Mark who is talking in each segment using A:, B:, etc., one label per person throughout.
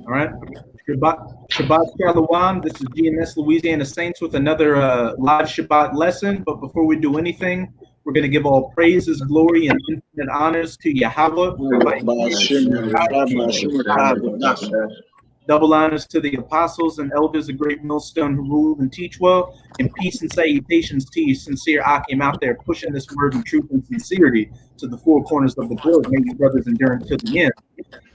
A: All right. Shabbat Shalawam. This is GNS Louisiana Saints with another live Shabbat lesson. But before we do anything, we're going to give all praises, glory, and infinite honors to Yahawaah. Double honors to the apostles and elders of Great Millstone who rule and teach well, and peace and salutations to you, sincere Akim out there pushing this word in truth and sincerity to the four corners of the globe. May you brothers endure to the end.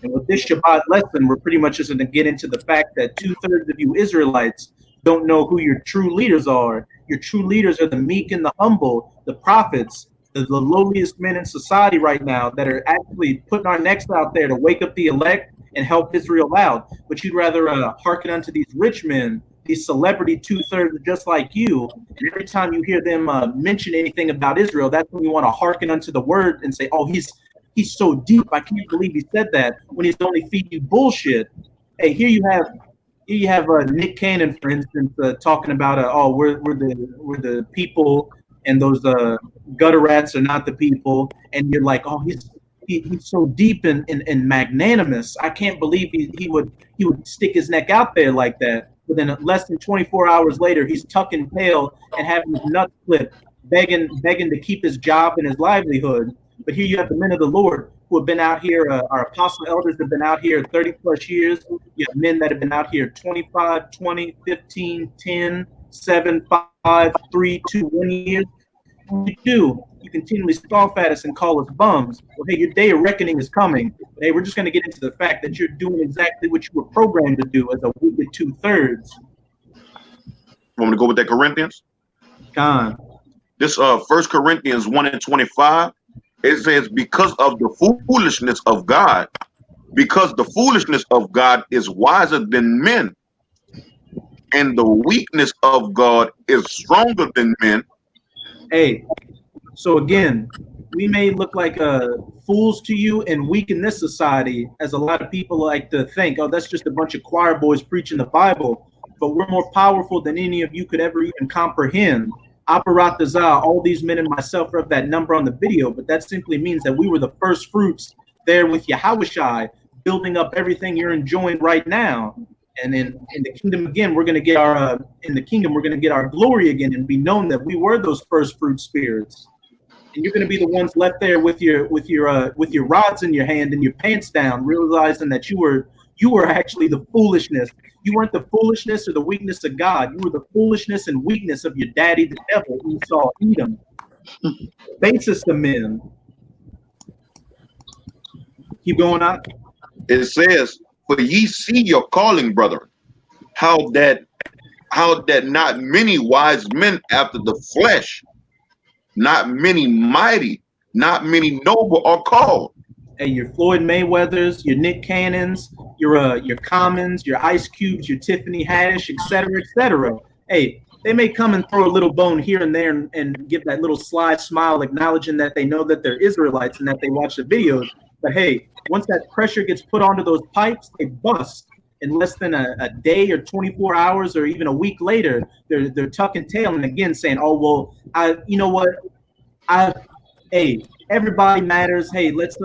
A: And with this Shabbat lesson, we're pretty much just going to get into the fact that 2/3 of you Israelites don't know who your true leaders are. Your true leaders are the meek and the humble, the prophets, the lowliest men in society right now that are actually putting our necks out there to wake up the elect and help Israel out. But you'd rather hearken unto these rich men, these celebrity 2/3 just like you. And every time you hear them mention anything about Israel, that's when you want to hearken unto the word and say, oh, he's so deep. I can't believe he said that when he's only feeding you bullshit. Hey, here you have Nick Cannon, for instance, talking about oh, we're the people, and those gutter rats are not the people. And you're like, oh, he's so deep and magnanimous. I can't believe he would stick his neck out there like that. But then less than 24 hours later, he's tucking tail and having his nuts clipped, begging to keep his job and his livelihood. But here you have the men of the Lord who have been out here. Our apostle elders have been out here 30 plus years. You have men that have been out here 25, 20, 15, 10, 7, 5, 3, 2, 1 years. What you do? You continually scoff at us and call us bums. Well, hey, your day of reckoning is coming. Hey, we're just going to get into the fact that you're doing exactly what you were programmed to do as a wicked 2/3.
B: Want me to go with that Corinthians?
A: Gone.
B: This 1 Corinthians 1:25. It says, because of the foolishness of God, because the foolishness of God is wiser than men, and the weakness of God is stronger than men.
A: Hey, so again, we may look like fools to you and weak in this society, as a lot of people like to think, oh, that's just a bunch of choir boys preaching the Bible. But we're more powerful than any of you could ever even comprehend. Aparat Dazah, all these men and myself are of that number on the video, but that simply means that we were the first fruits there with Yahawashi, building up everything you're enjoying right now. And in the kingdom again, we're going to get our glory again and be known that we were those first fruit spirits. And you're going to be the ones left there with your rods in your hand and your pants down, realizing that you were actually the foolishness. You weren't the foolishness or the weakness of God. You were the foolishness and weakness of your daddy, the devil, Esau, Edom. Basest of men. Keep going on.
B: It says, for ye see your calling, brethren, how that not many wise men after the flesh, not many mighty, not many noble are called.
A: Hey, your Floyd Mayweathers, your Nick Cannons, your Commons, your Ice Cubes, your Tiffany Haddish, etc., etc. Hey, they may come and throw a little bone here and there and give that little sly smile, acknowledging that they know that they're Israelites and that they watch the videos. But hey, once that pressure gets put onto those pipes, they bust. In less than a day or 24 hours or even a week later, they're tucking tail and again saying, "Oh well, hey, everybody matters. Hey, let's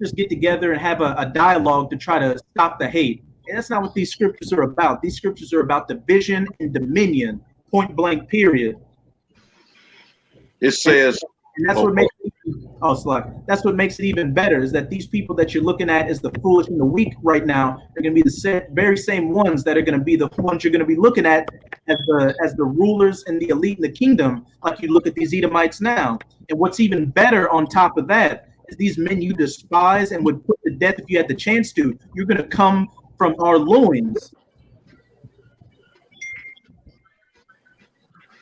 A: just get together and have a dialogue to try to stop the hate." And that's not what these scriptures are about. These scriptures are about division and dominion, point blank, period.
B: It says,
A: and that's what makes that's what makes it even better, is that these people that you're looking at as the foolish and the weak right now are going to be the very same ones that are going to be the ones you're going to be looking at as the rulers and the elite in the kingdom, like you look at these Edomites now. And what's even better on top of that is these men you despise and would put to death if you had the chance to. You're going to come from our loins.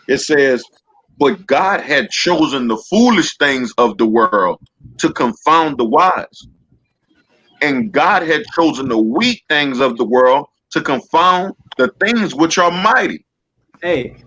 B: It says, but God had chosen the foolish things of the world to confound the wise. And God had chosen the weak things of the world to confound the things which are mighty.
A: Hey,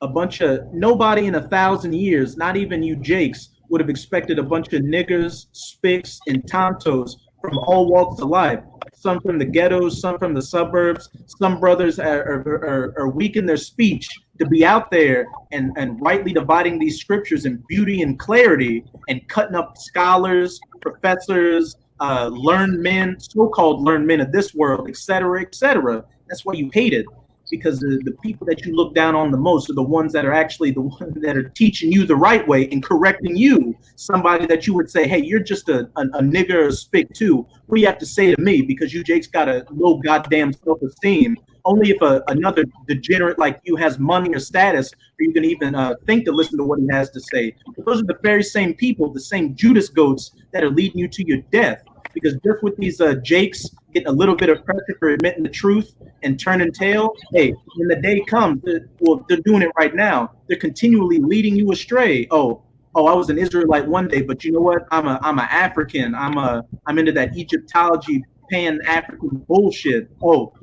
A: a bunch of nobody in 1,000 years, not even you Jakes, would have expected a bunch of niggers, spicks, and tontos from all walks of life. Some from the ghettos, some from the suburbs. Some brothers are weak in their speech to be out there and rightly dividing these scriptures in beauty and clarity and cutting up scholars, professors, learned men, so-called learned men of this world, etc., etc. That's why you hate it, because the people that you look down on the most are the ones that are actually the ones that are teaching you the right way and correcting you. Somebody that you would say, hey, you're just a nigger or a spick too. What do you have to say to me? Because you Jake's got a low goddamn self-esteem. Only if another degenerate like you has money or status are you going to even think to listen to what he has to say. Those are the very same people, the same Judas goats that are leading you to your death. Because just with these Jakes getting a little bit of pressure for admitting the truth and turning tail, hey, when the day comes, they're doing it right now. They're continually leading you astray. Oh, I was an Israelite one day, but you know what? I'm an African. I'm into that Egyptology, Pan-African bullshit. Oh,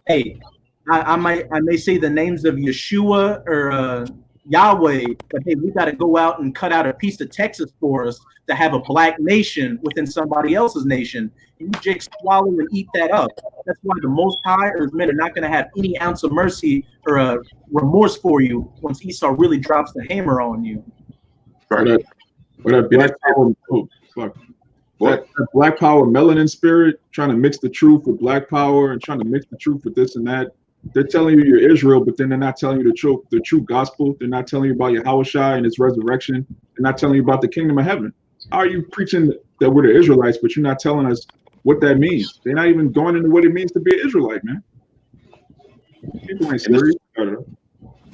A: hey, I may say the names of Yeshua or Yahweh, but hey, we got to go out and cut out a piece of Texas for us to have a black nation within somebody else's nation. And you Jake swallow and eat that up. That's why the Most High or His men are not going to have any ounce of mercy or remorse for you once Esau really drops the hammer on you.
C: Right. What that black power? Oh, fuck. That black power melanin spirit trying to mix the truth with black power and trying to mix the truth with this and that. They're telling you you're Israel, but then they're not telling you the true gospel. They're not telling you about Yahawashi and his resurrection. They're not telling you about the kingdom of heaven. How are you preaching that we're the Israelites, but you're not telling us what that means? They're not even going into what it means to be an Israelite, man. People ain't serious.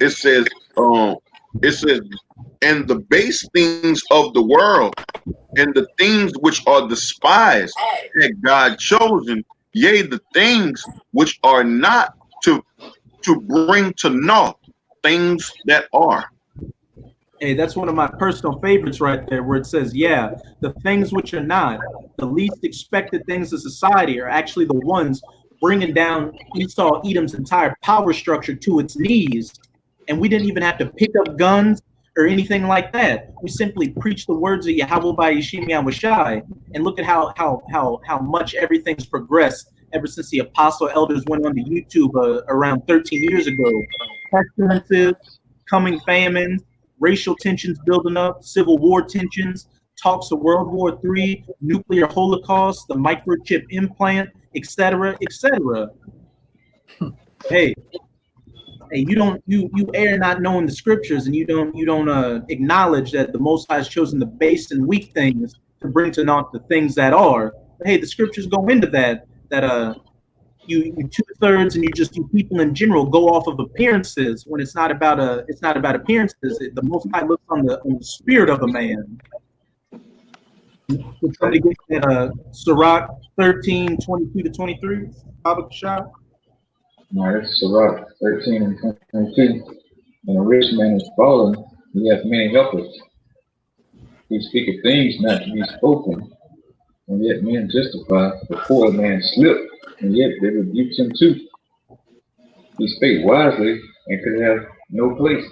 B: It says, and the base things of the world and the things which are despised had God chosen, yea, the things which are not, to bring to naught things that are.
A: Hey, that's one of my personal favorites right there, where it says, yeah, the things which are not, the least expected things of society are actually the ones bringing down Esau Edom's entire power structure to its knees. And we didn't even have to pick up guns or anything like that. We simply preach the words of Yahawashi, and look at how much everything's progressed ever since the apostle elders went onto YouTube around 13 years ago. Pestilences, coming famines, racial tensions building up, civil war tensions, talks of World War III, nuclear holocaust, the microchip implant, etc., etc. Hey, you err not knowing the scriptures, and you don't acknowledge that the Most High has chosen the base and weak things to bring to naught the things that are. But hey, the scriptures go into that you 2/3 and you people in general go off of appearances when it's not about appearances. The Most High looks on the spirit of a man. Would somebody get that Sirach 13:22-23? Baba Kashab?
D: No, it's Sirach 13 and 22. When a rich man is fallen, he hath many helpers. He speaketh things not to be spoken, and yet men justify. The poor man slip, and yet they rebuke him too. He spake wisely and could have no place.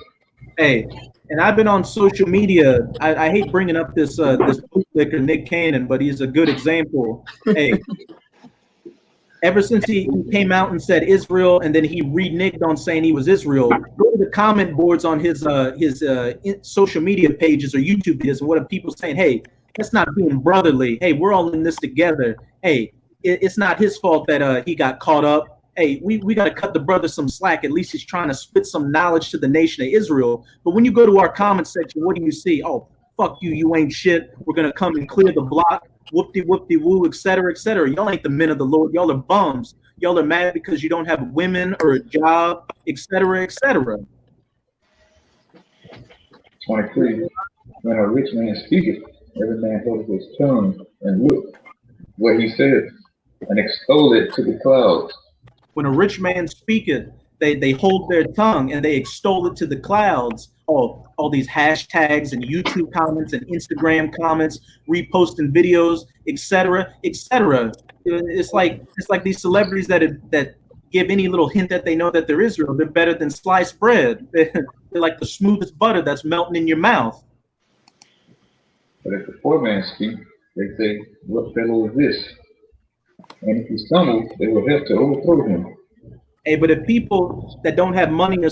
A: Hey, and I've been on social media. I hate bringing up this bootlicker Nick Cannon, but he's a good example. Hey, ever since he came out and said Israel, and then he reneged on saying he was Israel, go to the comment boards on his social media pages or YouTube videos, and what are people saying? Hey, that's not being brotherly. Hey, we're all in this together. Hey, it's not his fault that he got caught up. Hey, we got to cut the brother some slack. At least he's trying to spit some knowledge to the nation of Israel. But when you go to our comment section, what do you see? Oh, fuck you, you ain't shit. We're going to come and clear the block. Whoop-de-whoop-de-woo, etc., etc. Y'all ain't the men of the Lord. Y'all are bums. Y'all are mad because you don't have women or a job, etc., etc.
D: 23. When a rich man speaketh, every man holds his tongue, and look what he says, and extol it to the clouds.
A: When a rich man speaketh, they hold their tongue and they extol it to the clouds. All these hashtags and YouTube comments and Instagram comments, reposting videos, etc., etc. It's like these celebrities that give any little hint that they know that they're Israel. They're better than sliced bread. They're like the smoothest butter that's melting in your mouth.
D: But if the poor man speak, they say, "What fellow is this?" And if he stumbles, they will help to overthrow him.
A: Hey, but if people that don't have money or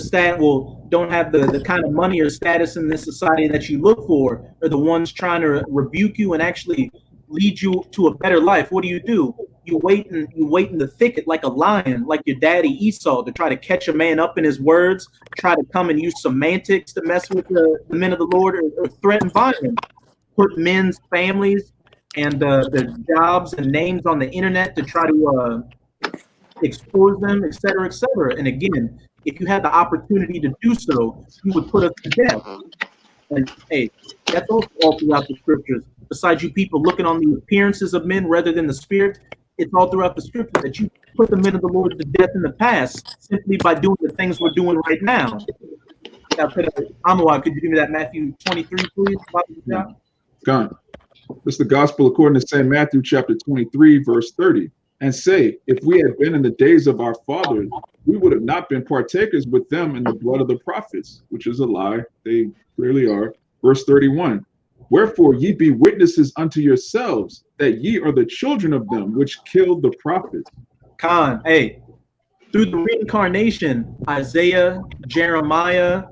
A: don't have the kind of money or status in this society that you look for, are the ones trying to rebuke you and actually lead you to a better life, what do? You wait in the thicket like a lion, like your daddy Esau, to try to catch a man up in his words, try to come and use semantics to mess with the men of the Lord, or threaten violence, put men's families and their jobs and names on the internet to try to expose them, et cetera, et cetera. And again, if you had the opportunity to do so, you would put us to death. And hey, that's also all throughout the scriptures. Besides you people looking on the appearances of men rather than the spirit, it's all throughout the scripture that you put the men of the Lord to death in the past simply by doing the things we're doing right now. Yahawashi, could you give me that Matthew 23, please?
C: Gone. This is the gospel according to St. Matthew chapter 23, verse 30. And say, if we had been in the days of our fathers, we would have not been partakers with them in the blood of the prophets, which is a lie. They clearly are. Verse 31. Wherefore ye be witnesses unto yourselves that ye are the children of them which killed the prophets.
A: Khan, hey, through the reincarnation, Isaiah, Jeremiah,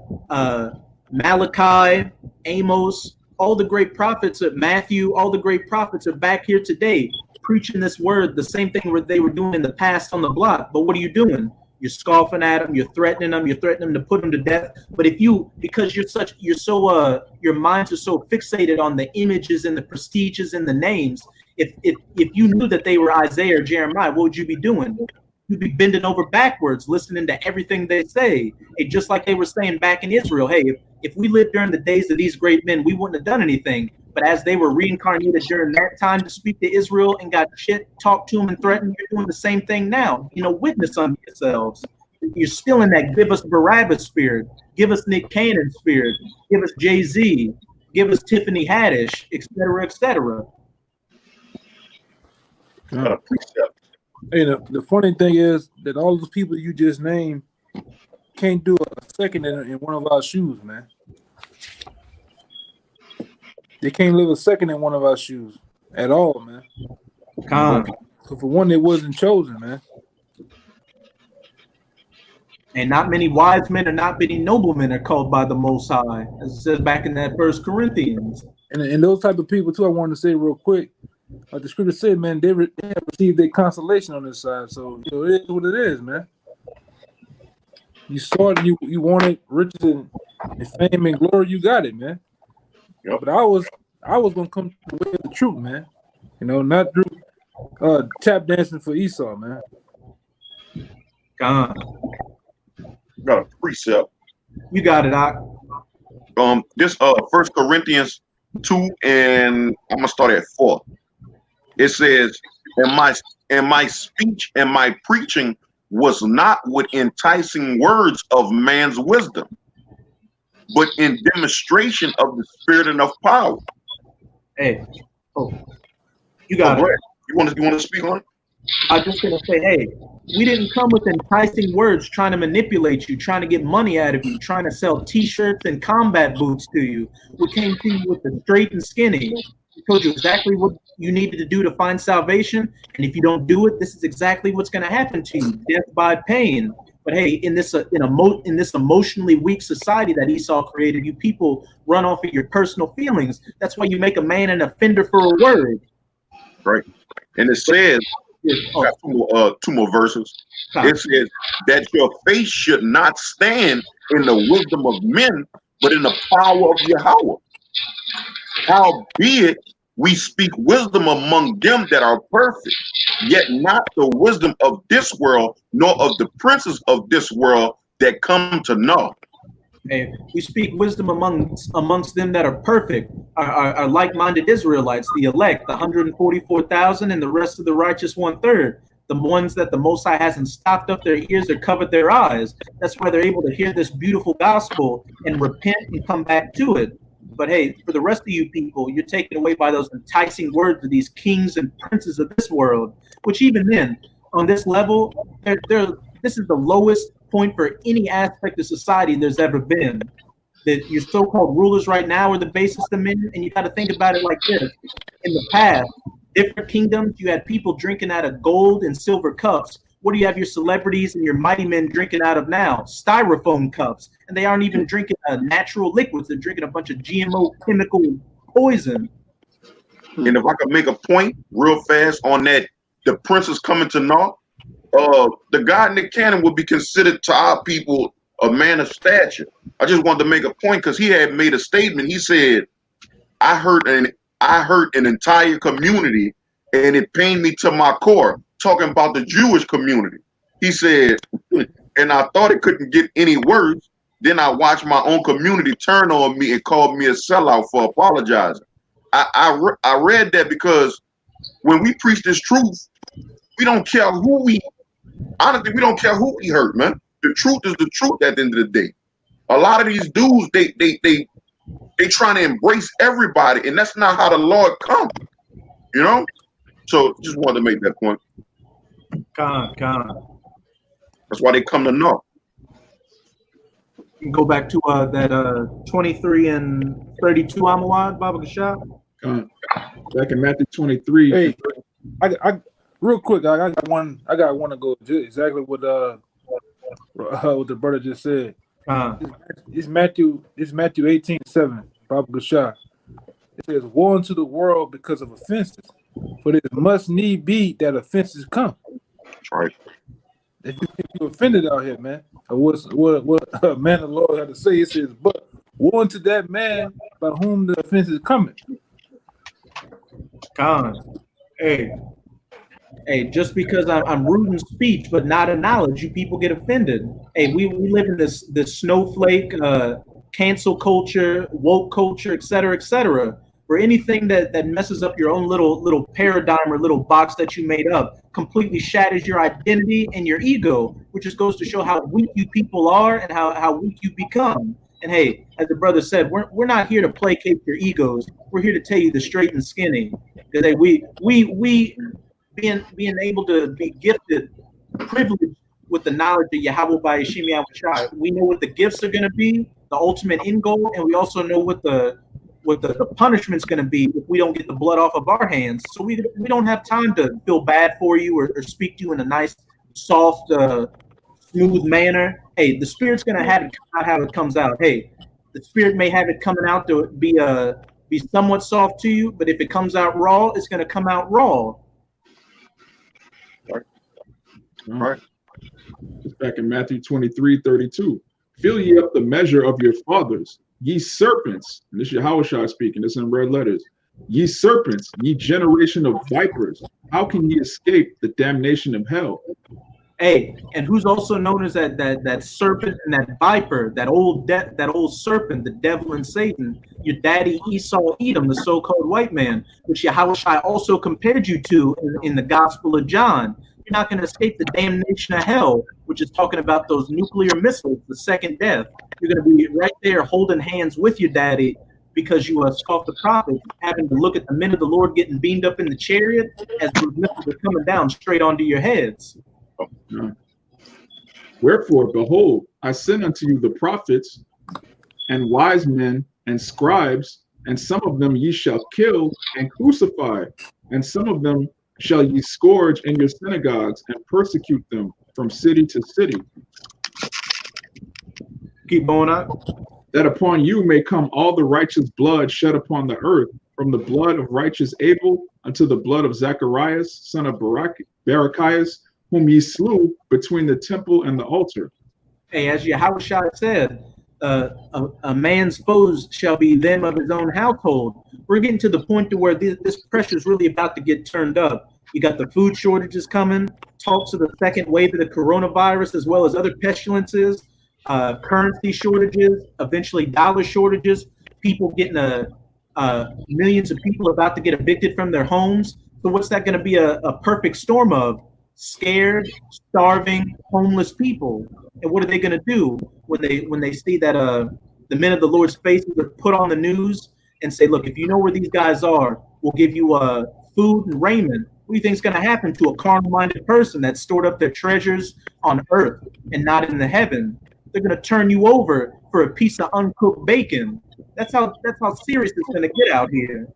A: Malachi, Amos, all the great prophets of Matthew, all the great prophets are back here today preaching this word, the same thing they were doing in the past on the block. But what are you doing? You're scoffing at them, you're threatening them to put them to death. But because your minds are so fixated on the images and the prestiges and the names, if you knew that they were Isaiah or Jeremiah, what would you be doing? You'd be bending over backwards, listening to everything they say. Hey, just like they were saying back in Israel, hey, if we lived during the days of these great men, we wouldn't have done anything. But as they were reincarnated during that time to speak to Israel and got shit talked to them and threatened, you're doing the same thing now. Witness unto yourselves. You're still in that give us Barabbas spirit, give us Nick Cannon spirit, give us Jay-Z, give us Tiffany Haddish, et cetera, et cetera.
E: Hey, the funny thing is that all those people you just named can't do a second in one of our shoes, man. They can't live a second in one of our shoes at all, man. So for one, they wasn't chosen, man.
A: And not many wise men or not many noblemen are called by the Most High, as it says back in that 1 Corinthians.
E: And those type of people too, I wanted to say real quick. Like the scripture said, man, they have received their consolation on this side. So it is what it is, man. You saw it, you wanted riches and fame and glory, you got it, man. Yep. But I was gonna come to the way of the truth, man. Not through tap dancing for Esau, man.
A: God.
B: Got a precept.
A: You got it, Doc.
B: This 1 Corinthians 2, and I'm gonna start at 4. It says, and my speech and my preaching was not with enticing words of man's wisdom, but in demonstration of the spirit and of power.
A: Hey, you got it.
B: You want to speak on it?
A: I was just gonna say, hey, we didn't come with enticing words trying to manipulate you, trying to get money out of you, trying to sell T-shirts and combat boots to you. We came to you with the straight and skinny. We told you exactly what you needed to do to find salvation, and if you don't do it, this is exactly what's going to happen to you: death by pain. But hey, in this emotionally weak society that Esau created, you people run off of your personal feelings. That's why you make a man an offender for a word.
B: Right, and it says. Two more verses. It says that your faith should not stand in the wisdom of men, but in the power of Yahawashi. Howbeit we speak wisdom among them that are perfect, yet not the wisdom of this world, nor of the princes of this world that come to know.
A: Hey, we speak wisdom amongst them that are perfect, are like-minded Israelites, the elect, the 144,000, and the rest of the righteous 1/3, the ones that the Most High hasn't stopped up their ears or covered their eyes. That's why they're able to hear this beautiful gospel and repent and come back to it. But hey, for the rest of you people, you're taken away by those enticing words of these kings and princes of this world, which even then, on this level, this is the lowest point for any aspect of society there's ever been. That your so-called rulers right now are the basest of men, and you got to think about it like this. In the past, different kingdoms, you had people drinking out of gold and silver cups. What do you have your celebrities and your mighty men drinking out of now? Styrofoam cups. And they aren't even drinking natural liquids. They're drinking a bunch of GMO chemical poison.
B: And if I could make a point real fast on that, the prince is coming to naught. The God Nick Cannon would be considered to our people a man of stature. I just wanted to make a point because he had made a statement. He said, I hurt an entire community, and it pained me to my core, talking about the Jewish community. He said, and I thought it couldn't get any worse. Then I watched my own community turn on me and called me a sellout for apologizing. I read that because when we preach this truth, we don't care who we hurt, man. The truth is the truth at the end of the day. A lot of these dudes, they trying to embrace everybody, and that's not how the Lord comes, you know? So just wanted to make that point. That's why they come to know.
A: Go back to that 23 and 32 Amawad, Baba Gashab.
C: Back in Matthew 23.
E: Hey, I real quick, I got one to go exactly what the brother just said. It's Matthew 18:7, Baba Gashab. It says, "Woe unto the world because of offenses, for it must need be that offenses come."
B: That's right.
E: If you offended out here, man, what man the Lord had to say, it says, "But woe unto that man by whom the offense is coming."
A: Hey, just because I'm rude in speech but not in knowledge, you people get offended. Hey, we live in this snowflake, cancel culture, woke culture, et cetera, where anything that messes up your own little paradigm or little box that you made up completely shatters your identity and your ego, which just goes to show how weak you people are and how weak you become. And hey, as the brother said, we're not here to placate your egos. We're here to tell you the straight and skinny. Because hey, we being able to be gifted, privileged with the knowledge of Yahawashi by Yahawashi. We know what the gifts are going to be, the ultimate end goal, and we also know what the punishment's going to be if we don't get the blood off of our hands. So we don't have time to feel bad for you or speak to you in a nice, soft, smooth manner. Hey, the Spirit's going to have it come out how it comes out. Hey, the Spirit may have it coming out to be somewhat soft to you, but if it comes out raw, it's going to come out raw.
B: Right.
C: It's back in Matthew 23:32. Fill ye up the measure of your fathers, ye serpents. And this is Yahawashi speaking. This in red letters. Ye serpents, ye generation of vipers. How can ye escape the damnation of hell?
A: Hey, and who's also known as that serpent and that viper, that old serpent, the devil and Satan, your daddy Esau Edom, the so-called white man, which Yahawashi also compared you to in the Gospel of John. You're not going to escape the damnation of hell, which is talking about those nuclear missiles, the second death. You're going to be right there holding hands with your daddy because you scoffed the prophet, having to look at the men of the Lord getting beamed up in the chariot as those missiles are coming down straight onto your heads.
C: Wherefore, behold, I send unto you the prophets and wise men and scribes, and some of them ye shall kill and crucify, and some of them shall ye scourge in your synagogues and persecute them from city to city.
A: Keep going up.
C: That upon you may come all the righteous blood shed upon the earth, from the blood of righteous Abel unto the blood of Zacharias, son of Barachias, whom ye slew between the temple and the altar.
A: Hey, as Yahawashi said, a man's foes shall be them of his own household. We're getting to the point to where this pressure is really about to get turned up. You got the food shortages coming, talks of the second wave of the coronavirus, as well as other pestilences, currency shortages, eventually dollar shortages, people getting millions of people about to get evicted from their homes. So what's that going to be a perfect storm of? Scared, starving, homeless people. And what are they going to do when they see that the men of the Lord's faces are put on the news and say, look, if you know where these guys are, we'll give you food and raiment. What do you think is going to happen to a carnal-minded person that stored up their treasures on earth and not in the heaven? They're going to turn you over for a piece of uncooked bacon. That's how serious it's going to get out here.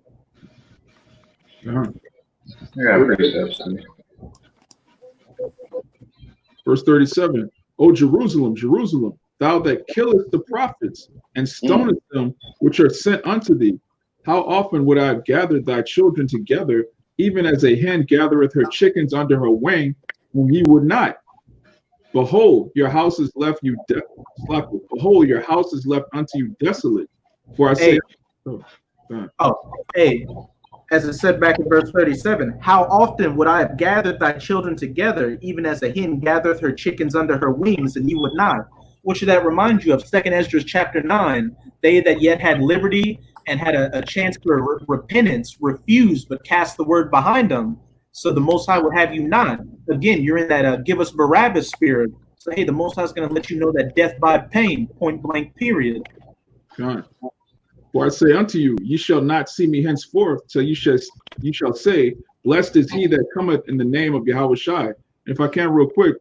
C: Verse 37. O Jerusalem, Jerusalem, thou that killest the prophets and stonest them which are sent unto thee, how often would I have gathered thy children together, even as a hen gathereth her chickens under her wing, when ye would not? Behold, your house is left you behold, your house is left unto you desolate. For I say,
A: hey, as it said back in verse 37, how often would I have gathered thy children together, even as a hen gathereth her chickens under her wings, and you would not? What should that remind you of? 2nd Ezra chapter 9. They that yet had liberty and had a chance for repentance refused, but cast the word behind them. So the Most High would have you not. Again, you're in that give us Barabbas spirit. So, hey, the Most High is going to let you know that death by pain, point blank, period.
C: God. For I say unto you, ye shall not see me henceforth till you shall say, blessed is he that cometh in the name of Yahawashi. If I can real quick,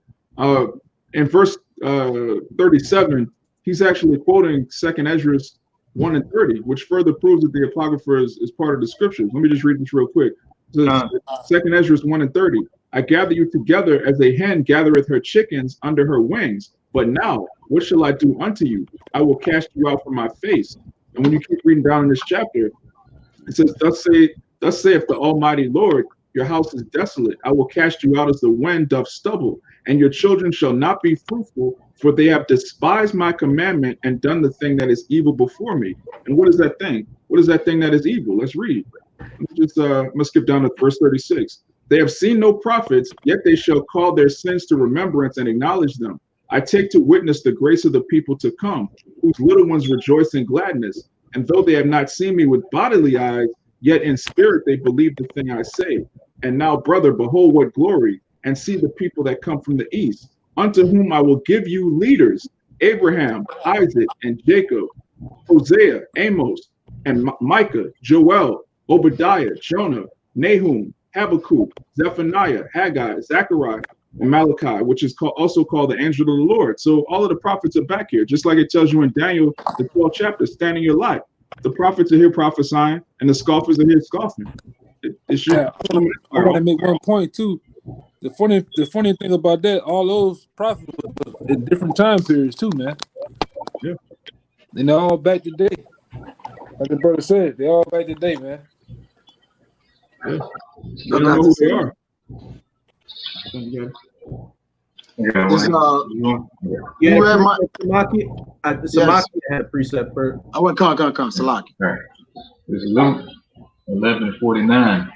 C: in verse 37, he's actually quoting 2nd Ezra 1 and 30, which further proves that the Apocrypha is part of the scriptures. Let me just read this real quick. So 2nd Ezra 1 and 30. I gather you together as a hen gathereth her chickens under her wings. But now, what shall I do unto you? I will cast you out from my face. And when you keep reading down in this chapter, it says, thus saith the Almighty Lord, your house is desolate. I will cast you out as the wind doth stubble, and your children shall not be fruitful, for they have despised my commandment and done the thing that is evil before me. And what is that thing? What is that thing that is evil? Let's read. Let's skip down to verse 36. They have seen no prophets, yet they shall call their sins to remembrance and acknowledge them. I take to witness the grace of the people to come, whose little ones rejoice in gladness. And though they have not seen me with bodily eyes, yet in spirit they believe the thing I say. And now, brother, behold what glory, and see the people that come from the east, unto whom I will give you leaders, Abraham, Isaac, and Jacob, Hosea, Amos, and Micah, Joel, Obadiah, Jonah, Nahum, Habakkuk, Zephaniah, Haggai, Zechariah, and Malachi, which is also called the angel of the Lord. So all of the prophets are back here, just like it tells you in Daniel, the 12th chapter, stand in your light. The prophets are here prophesying, and the scoffers are here scoffing. I
E: want to make one point too. The funny thing about that, all those prophets were in different time periods too, man.
C: Yeah,
E: and they're all back today. Like the brother said, they're all back today, man.
C: Yeah. They don't know who they are.
A: Samaki had a precept first.
F: I went come, Salaki.
D: Right. This is Luke 11:49.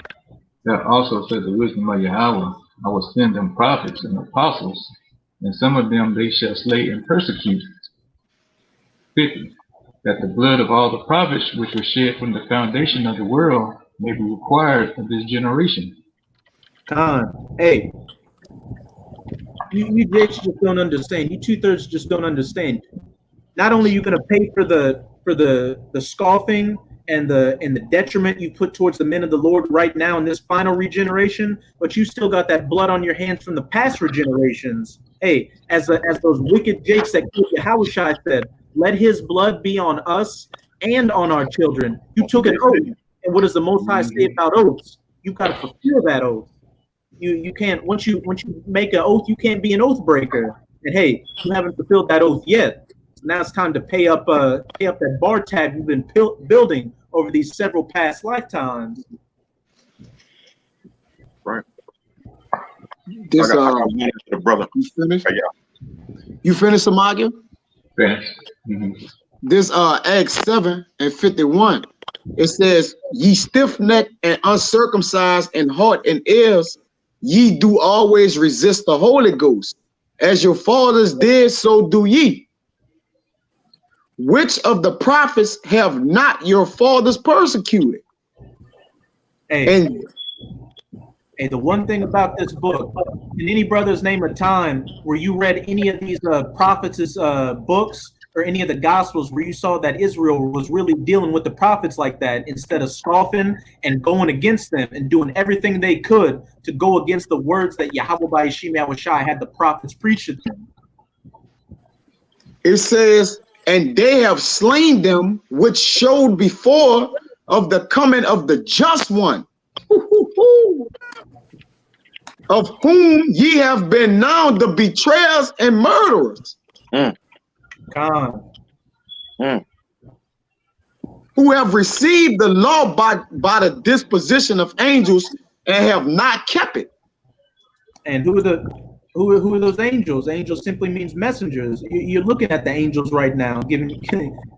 D: That also says the wisdom of Yahweh. I will send them prophets and apostles, and some of them they shall slay and persecute. 50. That the blood of all the prophets which were shed from the foundation of the world may be required of this generation.
A: Hey, you just don't understand. You 2/3 just don't understand. Not only are you going to pay for the scoffing and the detriment you put towards the men of the Lord right now in this final regeneration, but you still got that blood on your hands from the past regenerations. Hey, as those wicked jakes that Yahawashi said, let his blood be on us and on our children. You took an oath, and what does the Most High say about oaths? You got to fulfill that oath. You can't once you make an oath, you can't be an oath breaker. And hey, you haven't fulfilled that oath yet. So now it's time to pay up that bar tab you've been building over these several past lifetimes.
B: Right.
F: This
B: the brother.
F: You finished?
B: Yeah.
F: You finished, Samaki?
D: Finished. Mm-hmm.
F: This Acts 7:51. It says, ye stiff-necked and uncircumcised in heart and ears, ye do always resist the Holy Ghost. As your fathers did, so do ye. Which of the prophets have not your fathers persecuted?
A: Hey, the one thing about this book, can any brothers name a time where you read any of these prophets' books or any of the Gospels where you saw that Israel was really dealing with the prophets like that instead of scoffing and going against them and doing everything they could to go against the words that Yahawashi had the prophets preach to them?
F: It says, and they have slain them which showed before of the coming of the just one, of whom ye have been now the betrayers and murderers. who have received the law by the disposition of angels and have not kept it.
A: And who are those angels? Angels simply means messengers. You're looking at the angels right now,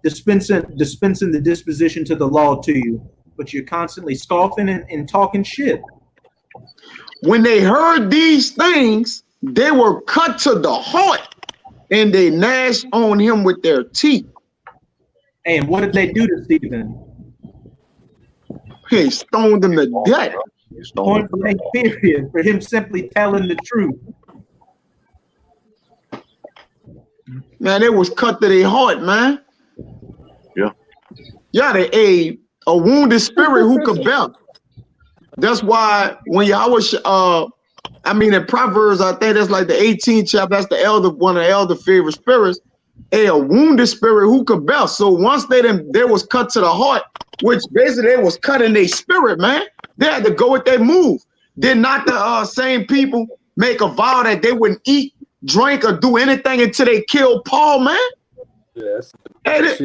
A: dispensing the disposition to the law to you, but you're constantly scoffing and talking shit.
F: When they heard these things, they were cut to the heart, and they gnashed on him with their teeth.
A: And what did they do to Stephen?
F: They stoned him to death.
A: Point blank period, for him simply telling the truth.
F: Man, it was cut to their heart, man.
B: Yeah.
F: Yeah, they a wounded spirit who could bear. That's why when Yahawashi, in Proverbs, I think that's like the 18th chapter, that's one of the elder favorite spirits, a wounded spirit who could bear. So once they was cut to the heart, which basically they was cut in their spirit, man. They had to go with their move. Did not the same people make a vow that they wouldn't eat, drink, or do anything until they killed Paul, man?
E: Yes.
F: Hey,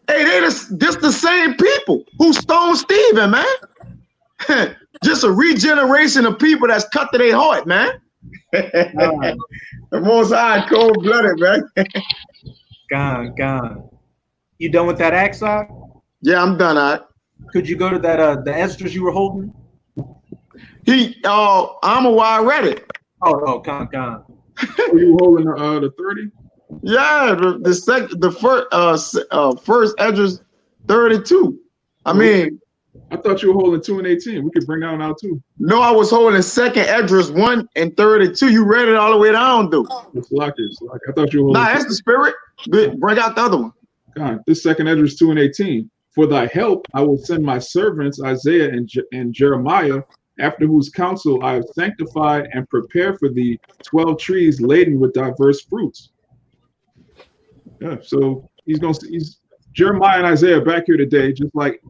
F: they just the same people who stoned Stephen, man. Just a regeneration of people that's cut to their heart, man. The Most High, cold-blooded, man.
A: Gone. You done with that axe, Doc?
F: Yeah, I'm done.
A: Could you go to that the Esdras you were holding?
F: I'm a wild read it.
A: Oh, gone.
C: Are you holding the 30?
F: Yeah, the first Esdras 32.
C: I thought you were holding 2 and 18. We could bring down out 2.
F: No, I was holding second Esdras 1 and 32. You read it all the way down, dude.
C: It's like I thought you were holding.
F: Nah, that's the spirit. Bring out the other one.
C: God, this second Esdras 2 and 18. For thy help, I will send my servants Isaiah and Jeremiah, after whose counsel I have sanctified and prepared for thee 12 trees laden with diverse fruits. Yeah, so he's Jeremiah and Isaiah back here today, just like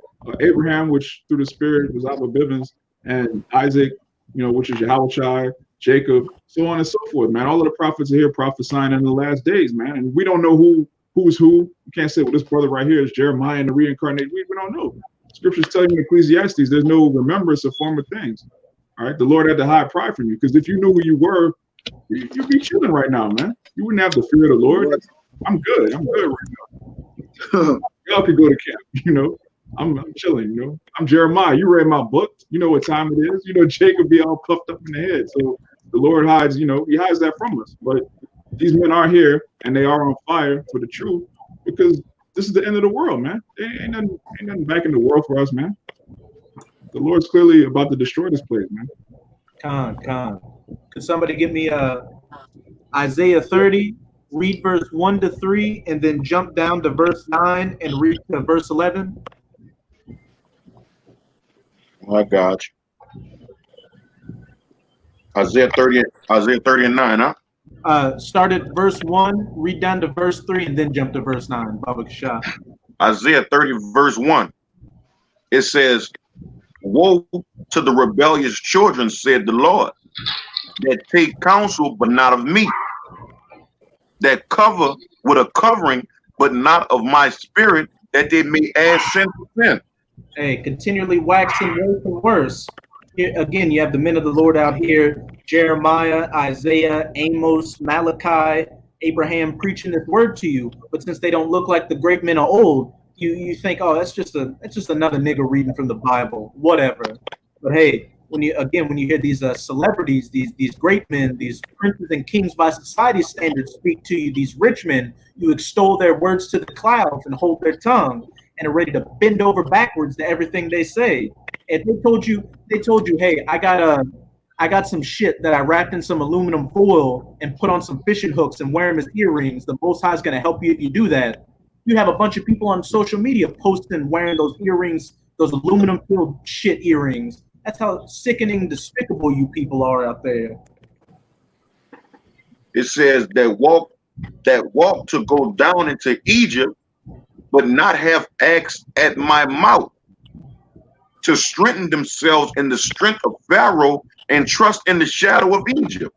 C: Abraham, which through the Spirit was Abba Bivens, and Isaac, which is Yahawashi, Jacob, so on and so forth, man. All of the prophets are here prophesying in the last days, man. And we don't know who's who. You can't say, well, this brother right here is Jeremiah and the reincarnated. We don't know. Scriptures tell you in Ecclesiastes, there's no remembrance of former things. All right. The Lord had to hide pride from you, because if you knew who you were, you'd be chilling right now, man. You wouldn't have the fear of the Lord. I'm good right now. Y'all could go to camp, I'm chilling, I'm Jeremiah. You read my book. You know what time it is. Jacob be all puffed up in the head. So the Lord hides, he hides that from us. But these men are here, and they are on fire for the truth, because this is the end of the world, man. There ain't nothing back in the world for us, man. The Lord's clearly about to destroy this place, man.
A: Con. Could somebody give me Isaiah 30, read verse 1 to 3, and then jump down to verse 9 and read to verse 11?
B: I got you. Isaiah 30 and 9, huh?
A: Start at verse 1, read down to verse 3, and then jump to verse 9. Baba Kasha.
B: Isaiah 30, verse 1. It says, woe to the rebellious children, said the Lord, that take counsel, but not of me, that cover with a covering, but not of my spirit, that they may add sin to sin.
A: Hey, continually waxing worse and worse. Here, again, you have the men of the Lord out here, Jeremiah, Isaiah, Amos, Malachi, Abraham preaching this word to you. But since they don't look like the great men of old, you think, oh, that's just another nigga reading from the Bible, whatever. But hey, when you hear these celebrities, these great men, these princes and kings by society standards speak to you, these rich men, you extol their words to the clouds and hold their tongue and are ready to bend over backwards to everything they say. If they told you, hey, I got some shit that I wrapped in some aluminum foil and put on some fishing hooks and wear them as earrings. The Most High is going to help you if you do that. You have a bunch of people on social media posting wearing those earrings, those aluminum filled shit earrings. That's how sickening, despicable you people are out there.
B: It says that walk to go down into Egypt, but not have asked at my mouth, to strengthen themselves in the strength of Pharaoh and trust in the shadow of Egypt.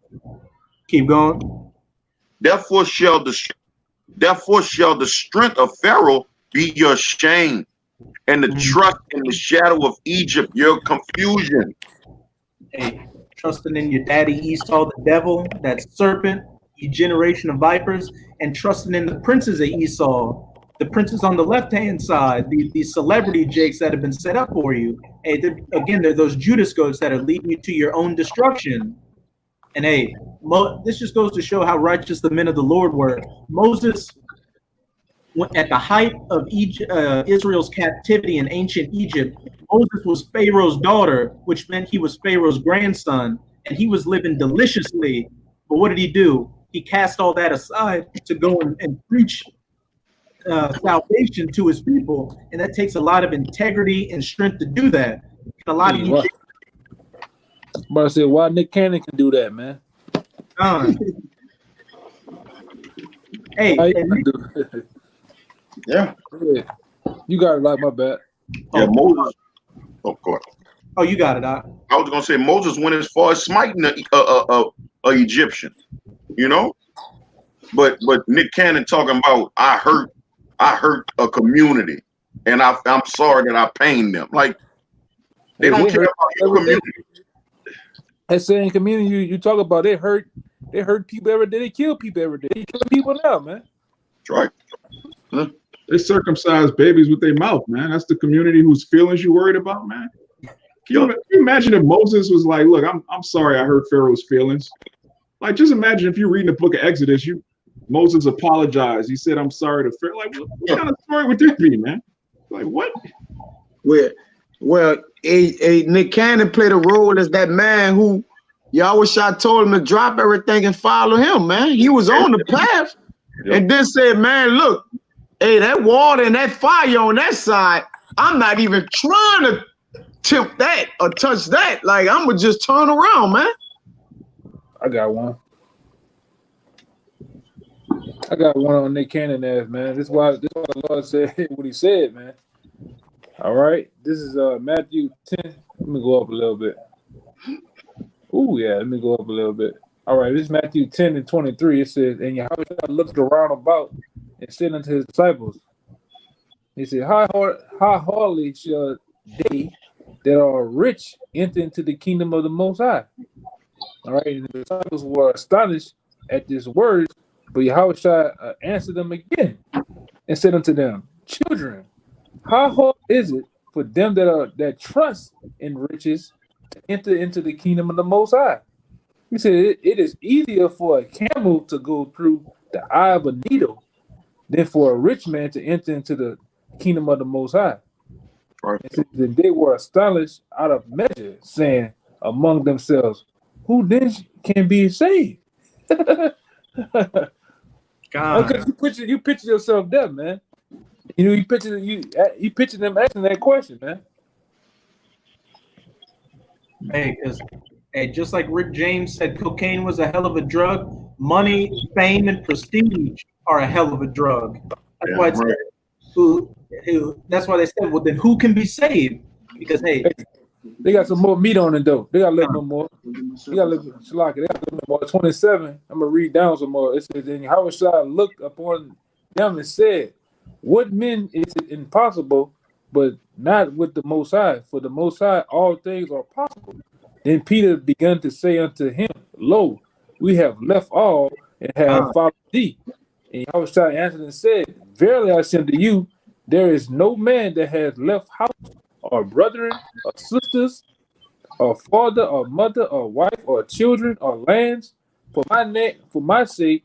A: Keep going.
B: Therefore shall the strength of Pharaoh be your shame, And the trust in the shadow of Egypt, your confusion.
A: Hey, trusting in your daddy Esau, the devil, that serpent, you generation of vipers, and trusting in the princes of Esau, the princes on the left-hand side, these celebrity jakes that have been set up for you. Hey, they're those Judas goats that are leading you to your own destruction. And hey, this just goes to show how righteous the men of the Lord were. Moses, at the height of Israel's captivity in ancient Egypt, Moses was Pharaoh's daughter, which meant he was Pharaoh's grandson, and he was living deliciously. But what did he do? He cast all that aside to go and preach salvation to his people, and that takes a lot of integrity and strength to do that. And a lot of you.
E: But I said, why Nick Cannon can do that, man?
A: Hey,
F: Yeah.
E: You got it, like my bad.
B: Yeah, Moses. Oh, go ahead.
A: Oh, you got it.
B: I was gonna say Moses went as far as smiting a Egyptian, you know. But Nick Cannon talking about I hurt a community, and I'm sorry that I pained them. Like they don't care about your community.
E: That same community you talk about, they hurt people every day. They kill people every day. They kill people now, man.
B: That's right.
C: They circumcise babies with their mouth, man. That's the community whose feelings you worried about, man. Can you imagine if Moses was like, look, I'm sorry I hurt Pharaoh's feelings. Like, just imagine if you're reading the book of Exodus, Moses apologized. He said, I'm sorry to Pharaoh. Like, what kind of story would that be, man? Like, what?
F: Well, Nick Cannon played a role as that man who Yahawashi told him to drop everything and follow him, man. He was on the path and then said, man, look, hey, that water and that fire on that side, I'm not even trying to tempt that or touch that. Like, I'm going to just turn around, man.
E: I got one. I got one on Nick Cannon ass, man. This is why the Lord said what he said, man. All right. This is Matthew 10. Let me go up a little bit. Oh, yeah. Let me go up a little bit. All right. This is Matthew 10 and 23. It says, and Yahawashi looked around about and said unto his disciples, he said, how hardly shall they that are rich enter into the kingdom of the Most High? All right. And the disciples were astonished at this word, but Yahawashi answered them again and said unto them, children, how hard is it for them that trust in riches to enter into the kingdom of the Most High? He said it is easier for a camel to go through the eye of a needle than for a rich man to enter into the kingdom of the Most High. Right. Then they were astonished out of measure, saying among themselves, who then can be saved?
A: God.
E: Because you picture yourself there, man. You know, you picture them asking that question, man.
A: Hey, just like Rick James said, cocaine was a hell of a drug. Money, fame, and prestige are a hell of a drug. That's why that's why they said, well, then who can be saved? Because hey,
E: they got some more meat on it though. They got a little bit more. They got a little bit, they got a little bit more. 27. I'm gonna read down some more. It says, "And Yahawashi looked upon them and said, what men is it impossible, but not with the Most High? For the Most High all things are possible." Then Peter began to say unto him, lo, we have left all and have followed thee. And Yahawashi answered and said, verily I say unto you, there is no man that has left house or brethren or sisters or father or mother or wife or children or lands for my sake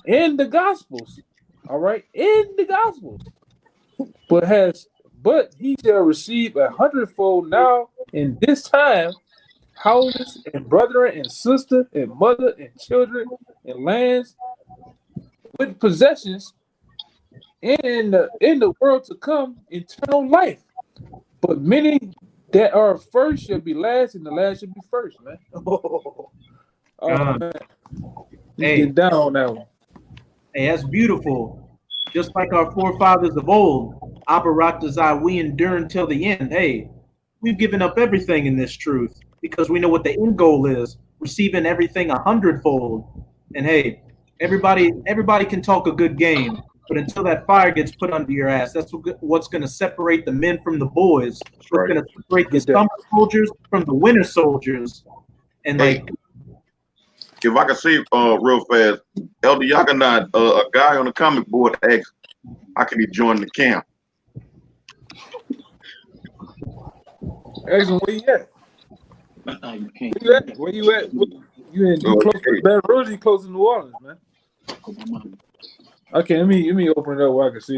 E: in the Gospels. All right, in the Gospels. But he shall receive 100-fold now in this time, houses and brethren and sister and mother and children and lands with possessions, and in the world to come eternal life. But many that are first shall be last, and the last shall be first, man. Man.
A: Hey,
E: get down on that one.
A: Hey, that's beautiful. Just like our forefathers of old, Abarak we endure until the end. Hey, we've given up everything in this truth because we know what the end goal is, receiving everything 100-fold. And hey, everybody can talk a good game, But until that fire gets put under your ass, that's what's going to separate the men from the boys. What's
B: Right.
A: going to separate the summer soldiers from the winter soldiers. And
B: Hey, if I can say real fast, Elder Yakanad, a guy on the comic board asked, how can he join the camp?
E: Ask him where you at.
G: You can't.
E: Where you at? Where you at? You close to Baton Rouge? Or you close to New Orleans, man? Okay, let me open it up where I can see.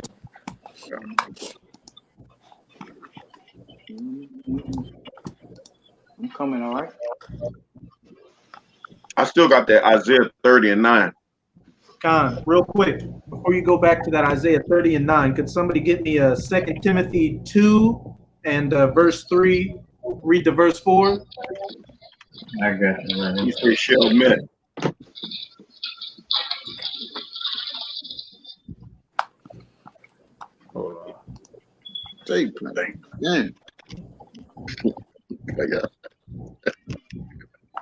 G: I'm coming, all right?
B: I still got that Isaiah 30:9.
A: Con, real quick, before you go back to that Isaiah 30:9, could somebody get me a 2 Timothy 2 and verse 3? Read the verse 4.
D: I got you right
B: You
D: here.
B: say shall met.
E: Hold on.
F: Take yeah.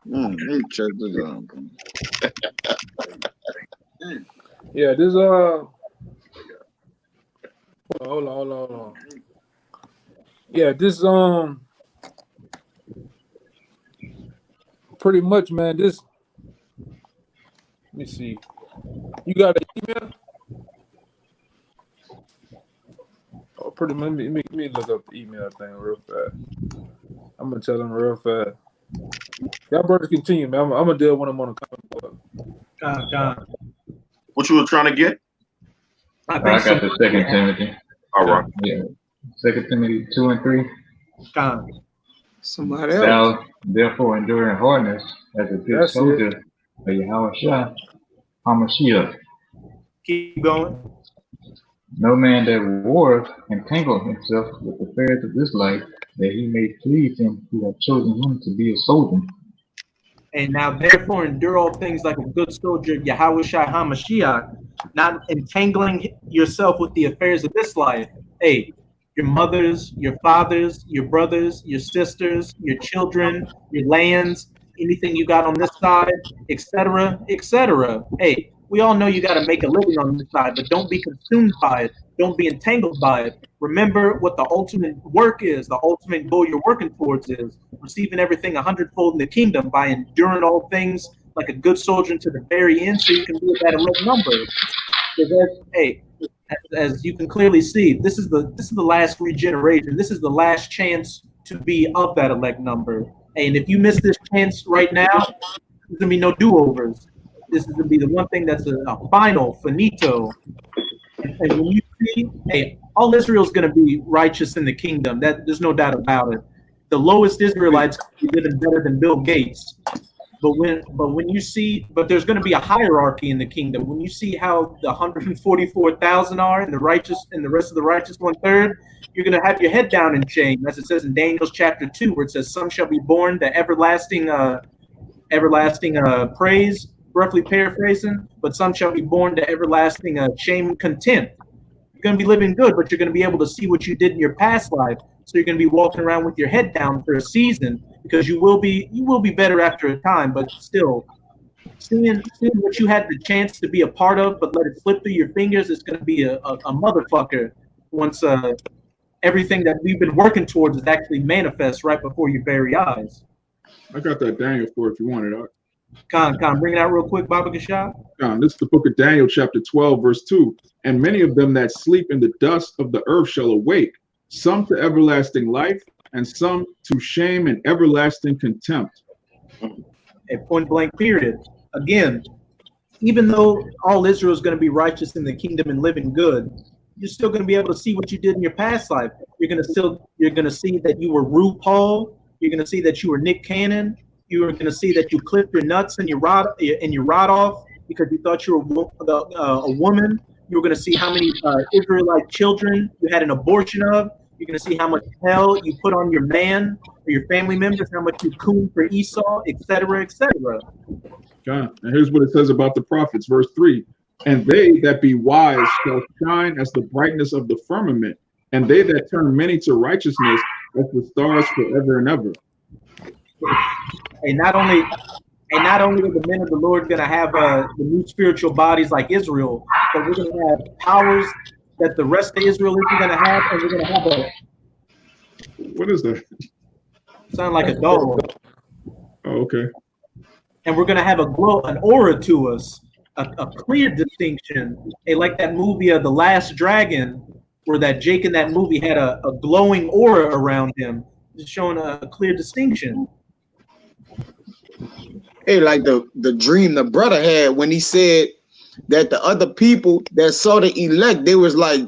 F: Let me check this out.
E: Yeah, this hold on. Yeah, this pretty much, man. This, let me see. You got an email? Oh, pretty much. Let me look up the email thing real fast. I'm gonna tell them real fast. Y'all brothers continue, man. I'm gonna deal when I'm on the comic book.
A: Con.
B: What you were trying to get?
A: I
D: I
A: think
D: got the 2 Timothy.
B: All right.
D: Yeah. 2 Timothy 2 and 3.
A: Con.
F: Somebody else.
D: Thou therefore endure in hardness as a good
E: That's
D: soldier of Yahawashi, Hamashiach.
A: Keep going.
D: No man that warreth entangle himself with the affairs of this life, that he may please him who hath chosen him to be a soldier.
A: And now, therefore, endure all things like a good soldier of Yahawashi HaMashiach, not entangling yourself with the affairs of this life. Hey, your mothers, your fathers, your brothers, your sisters, your children, your lands, anything you got on this side, etc., etc. Hey, we all know you got to make a living on this side, but don't be consumed by it. Don't be entangled by it. Remember what the ultimate work is, the ultimate goal you're working towards is receiving everything 100-fold in the kingdom by enduring all things like a good soldier to the very end, so you can be at that elect number. Hey, as you can clearly see, this is the last regeneration. This is the last chance to be of that elect number. And if you miss this chance right now, there's gonna be no do-overs. This is gonna be the one thing that's a final finito. And when you see, hey, all Israel's gonna be righteous in the kingdom. That there's no doubt about it. The lowest Israelites be living better than Bill Gates. But there's going to be a hierarchy in the kingdom. When you see how the 144,000 are, and the righteous, and the rest of the righteous 1/3, you're going to have your head down in shame, as it says in Daniel's chapter 2, where it says, "Some shall be born to everlasting praise," roughly paraphrasing, but some shall be born to everlasting shame and contempt. You're going to be living good, but you're going to be able to see what you did in your past life. So you're going to be walking around with your head down for a season, because you will be better after a time. But still, seeing what you had the chance to be a part of, but let it slip through your fingers, is going to be a motherfucker once everything that we've been working towards is actually manifest right before your very eyes.
C: I got that Daniel for if you want it.
A: Con, bring it out real quick, Baba Gashad.
C: This is the book of Daniel, chapter 12, verse 2. And many of them that sleep in the dust of the earth shall awake, some to everlasting life, and some to shame and everlasting contempt.
A: A point blank period. Again, even though all Israel is going to be righteous in the kingdom and living good, you're still going to be able to see what you did in your past life. You're going to see that you were RuPaul. You're going to see that you were Nick Cannon. You're going to see that you clipped your nuts and your rod off because you thought you were a woman. You're going to see how many Israelite children you had an abortion of. You're going to see how much hell you put on your man or your family members, how much you cooned for Esau, etc., etc.
C: And here's what it says about the prophets, verse 3. And they that be wise shall shine as the brightness of the firmament, and they that turn many to righteousness as the stars forever and ever.
A: And not only are the men of the Lord going to have the new spiritual bodies like Israel, but we're going to have powers that the rest of Israel isn't going to have, and we're going to have a.
C: What is that?
A: Sound like a dog.
C: Oh, okay.
A: And we're going to have an aura to us, a clear distinction, like that movie of The Last Dragon, where that Jake in that movie had a glowing aura around him, showing a clear distinction.
F: Hey, like the dream the brother had when he said that the other people that saw the elect, they was like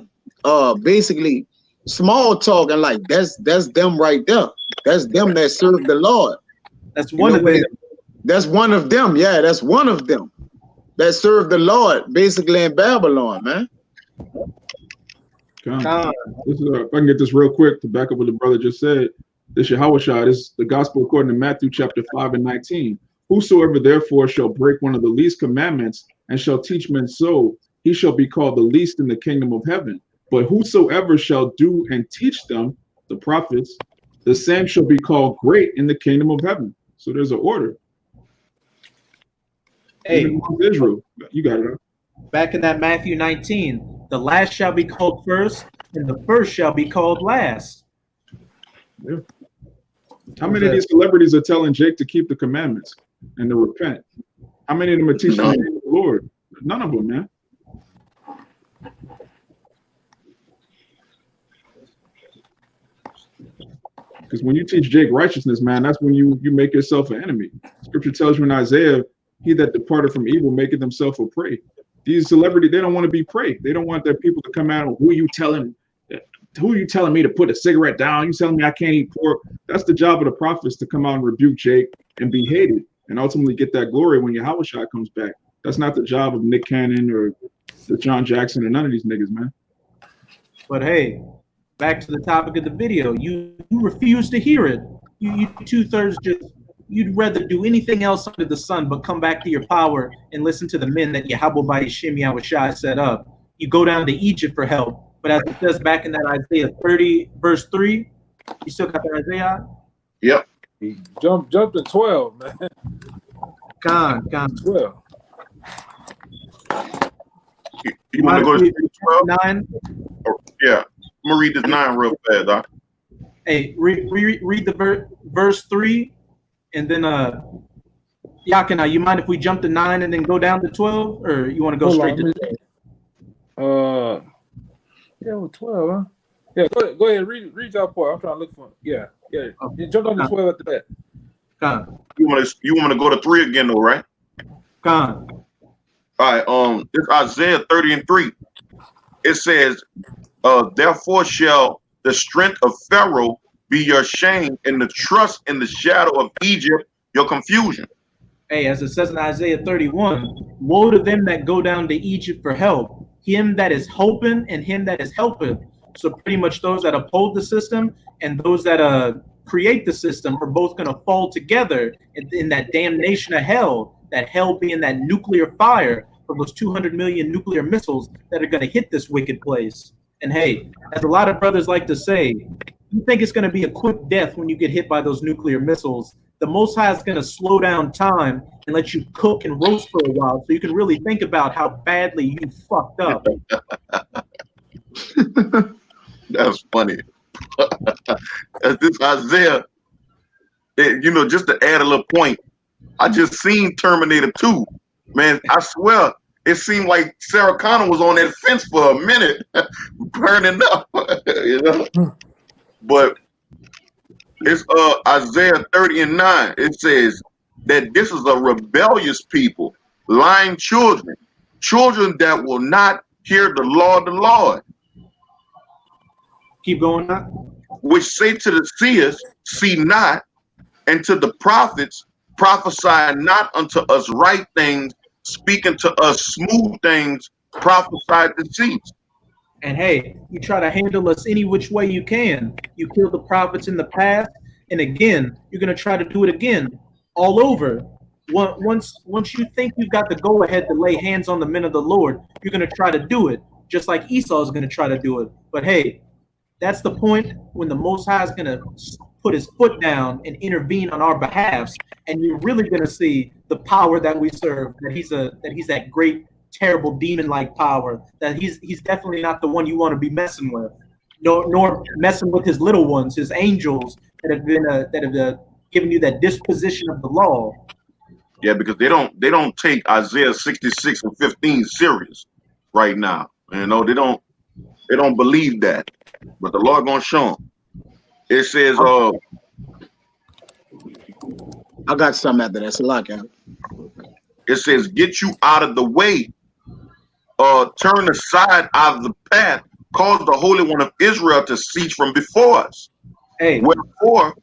F: basically small talking, like that's them right there. That's them that serve the Lord.
A: That's one of them.
F: That's one of them. Yeah, that's one of them that serve the Lord, basically in Babylon, man.
C: This is, if I can get this real quick to back up what the brother just said. This Yahawashi, this is the gospel according to Matthew chapter 5 and 19. Whosoever therefore shall break one of the least commandments and shall teach men so, he shall be called the least in the kingdom of heaven. But whosoever shall do and teach them, the prophets, the same shall be called great in the kingdom of heaven. So there's an order.
A: Hey,
C: Israel, you got it.
A: Back in that Matthew 19, the last shall be called first, and the first shall be called last.
C: Yeah. How many of these celebrities are telling Jake to keep the commandments and to repent? How many of them are teaching the Lord? None of them, man. Because when you teach Jake righteousness, man, that's when you make yourself an enemy. Scripture tells you in Isaiah, he that departed from evil maketh himself a prey. These celebrities, they don't want to be prey. They don't want their people to come out and who are you telling me to put a cigarette down? You telling me I can't eat pork? That's the job of the prophets, to come out and rebuke Jake and be hated and ultimately get that glory when Yahawashi comes back. That's not the job of Nick Cannon or the John Jackson or none of these niggas, man.
A: But hey, back to the topic of the video. You refuse to hear it. You 2/3 you'd rather do anything else under the sun but come back to your power and listen to the men that Yahawashi set up. You go down to Egypt for help. But as it says back in that Isaiah 30, verse 3, you still got that Isaiah?
B: Yep.
E: He jumped to 12, man.
A: Gone.
E: 12.
B: You want to go to 12?
A: 9?
B: Yeah. I'm going to read this 9 real fast, Doc.
A: Hey, read the verse 3, and then Yakina, you mind if we jump to 9 and then go down to 12, or you want to go straight to 12?
E: Yeah, with 12, huh? Yeah, go ahead. Read your part. I'm trying to look for it. Yeah. You jumped on to 12 after that.
A: Gone.
B: You want to go to 3 again, though, right?
A: Gone.
B: All right. It's Isaiah 30 and 3. It says, therefore shall the strength of Pharaoh be your shame, and the trust in the shadow of Egypt your confusion.
A: Hey, as it says in Isaiah 31, woe to them that go down to Egypt for help, him that is hoping and him that is helping. So pretty much those that uphold the system and those that create the system are both going to fall together in that damnation of hell, that hell being that nuclear fire from those 200 million nuclear missiles that are going to hit this wicked place. And hey, as a lot of brothers like to say, you think it's going to be a quick death when you get hit by those nuclear missiles. The Most High is going to slow down time and let you cook and roast for a while so you can really think about how badly you fucked up.
B: That's funny. This Isaiah, just to add a little point, I just seen Terminator 2. Man, I swear, it seemed like Sarah Connor was on that fence for a minute, burning up, But it's Isaiah 30 and 9. It says that this is a rebellious people, lying children that will not hear the law of the Lord.
A: Keep going now.
B: Which say to the seers, see not, and to the prophets, prophesy not unto us right things, speaking to us smooth things, prophesy deceits.
A: And hey, you try to handle us any which way you can. You killed the prophets in the past, and again, you're going to try to do it again, all over. Once you think you've got the go-ahead to lay hands on the men of the Lord, you're going to try to do it, just like Esau is going to try to do it. But hey, that's the point when the Most High is going to put his foot down and intervene on our behalves, and you're really going to see the power that we serve, that he's that great terrible demon-like power. That he's definitely not the one you want to be messing with, nor messing with his little ones, his angels that have been given you that disposition of the law.
B: Yeah, because they don't take Isaiah 66 and 15 serious right now. You know, they don't believe that. But the Lord gonna show them. It says,
F: I got something after that. It's a lot, guys.
B: it says, get you out of the way, turn aside out of the path, cause the Holy One of Israel to cease from before us.
A: Hey,
B: wherefore,
A: real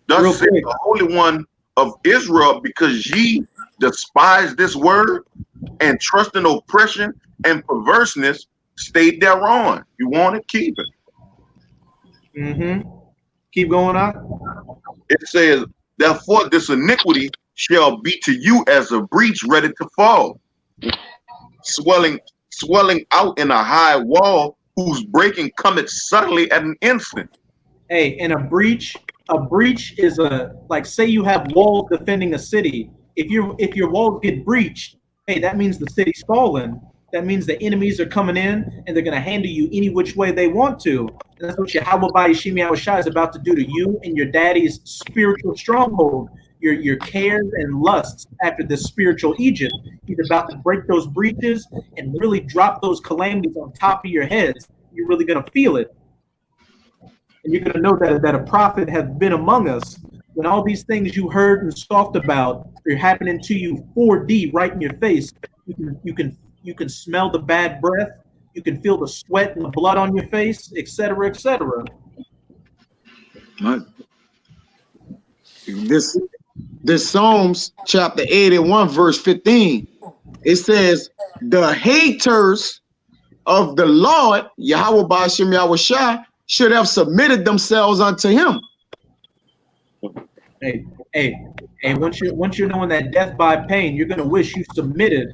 B: thus saith
A: quick,
B: the Holy One of Israel, because ye despise this word and trust in oppression and perverseness, stay thereon. You want it, keep it.
A: keep going on.
B: It says, therefore this iniquity shall be to you as a breach ready to fall, swelling out in a high wall, whose breaking cometh suddenly at an instant.
A: Hey, and a breach is like, say you have walls defending a city. If your walls get breached, hey, that means the city's fallen. That means the enemies are coming in and they're gonna handle you any which way they want to. And that's what Yahawashi is about to do to you and your daddy's spiritual stronghold, your cares and lusts after this spiritual Egypt. He's about to break those breaches and really drop those calamities on top of your heads. You're really gonna feel it. And you're going to know that a prophet has been among us. When all these things you heard and scoffed about are happening to you 4D right in your face, you can smell the bad breath, you can feel the sweat and the blood on your face, etc., etc.
F: This Psalms chapter 81 verse 15. It says, the haters of the Lord, Yahweh bahasham Yahawashi, should have submitted themselves unto him.
A: Hey, once you're knowing that death by pain, you're gonna wish you submitted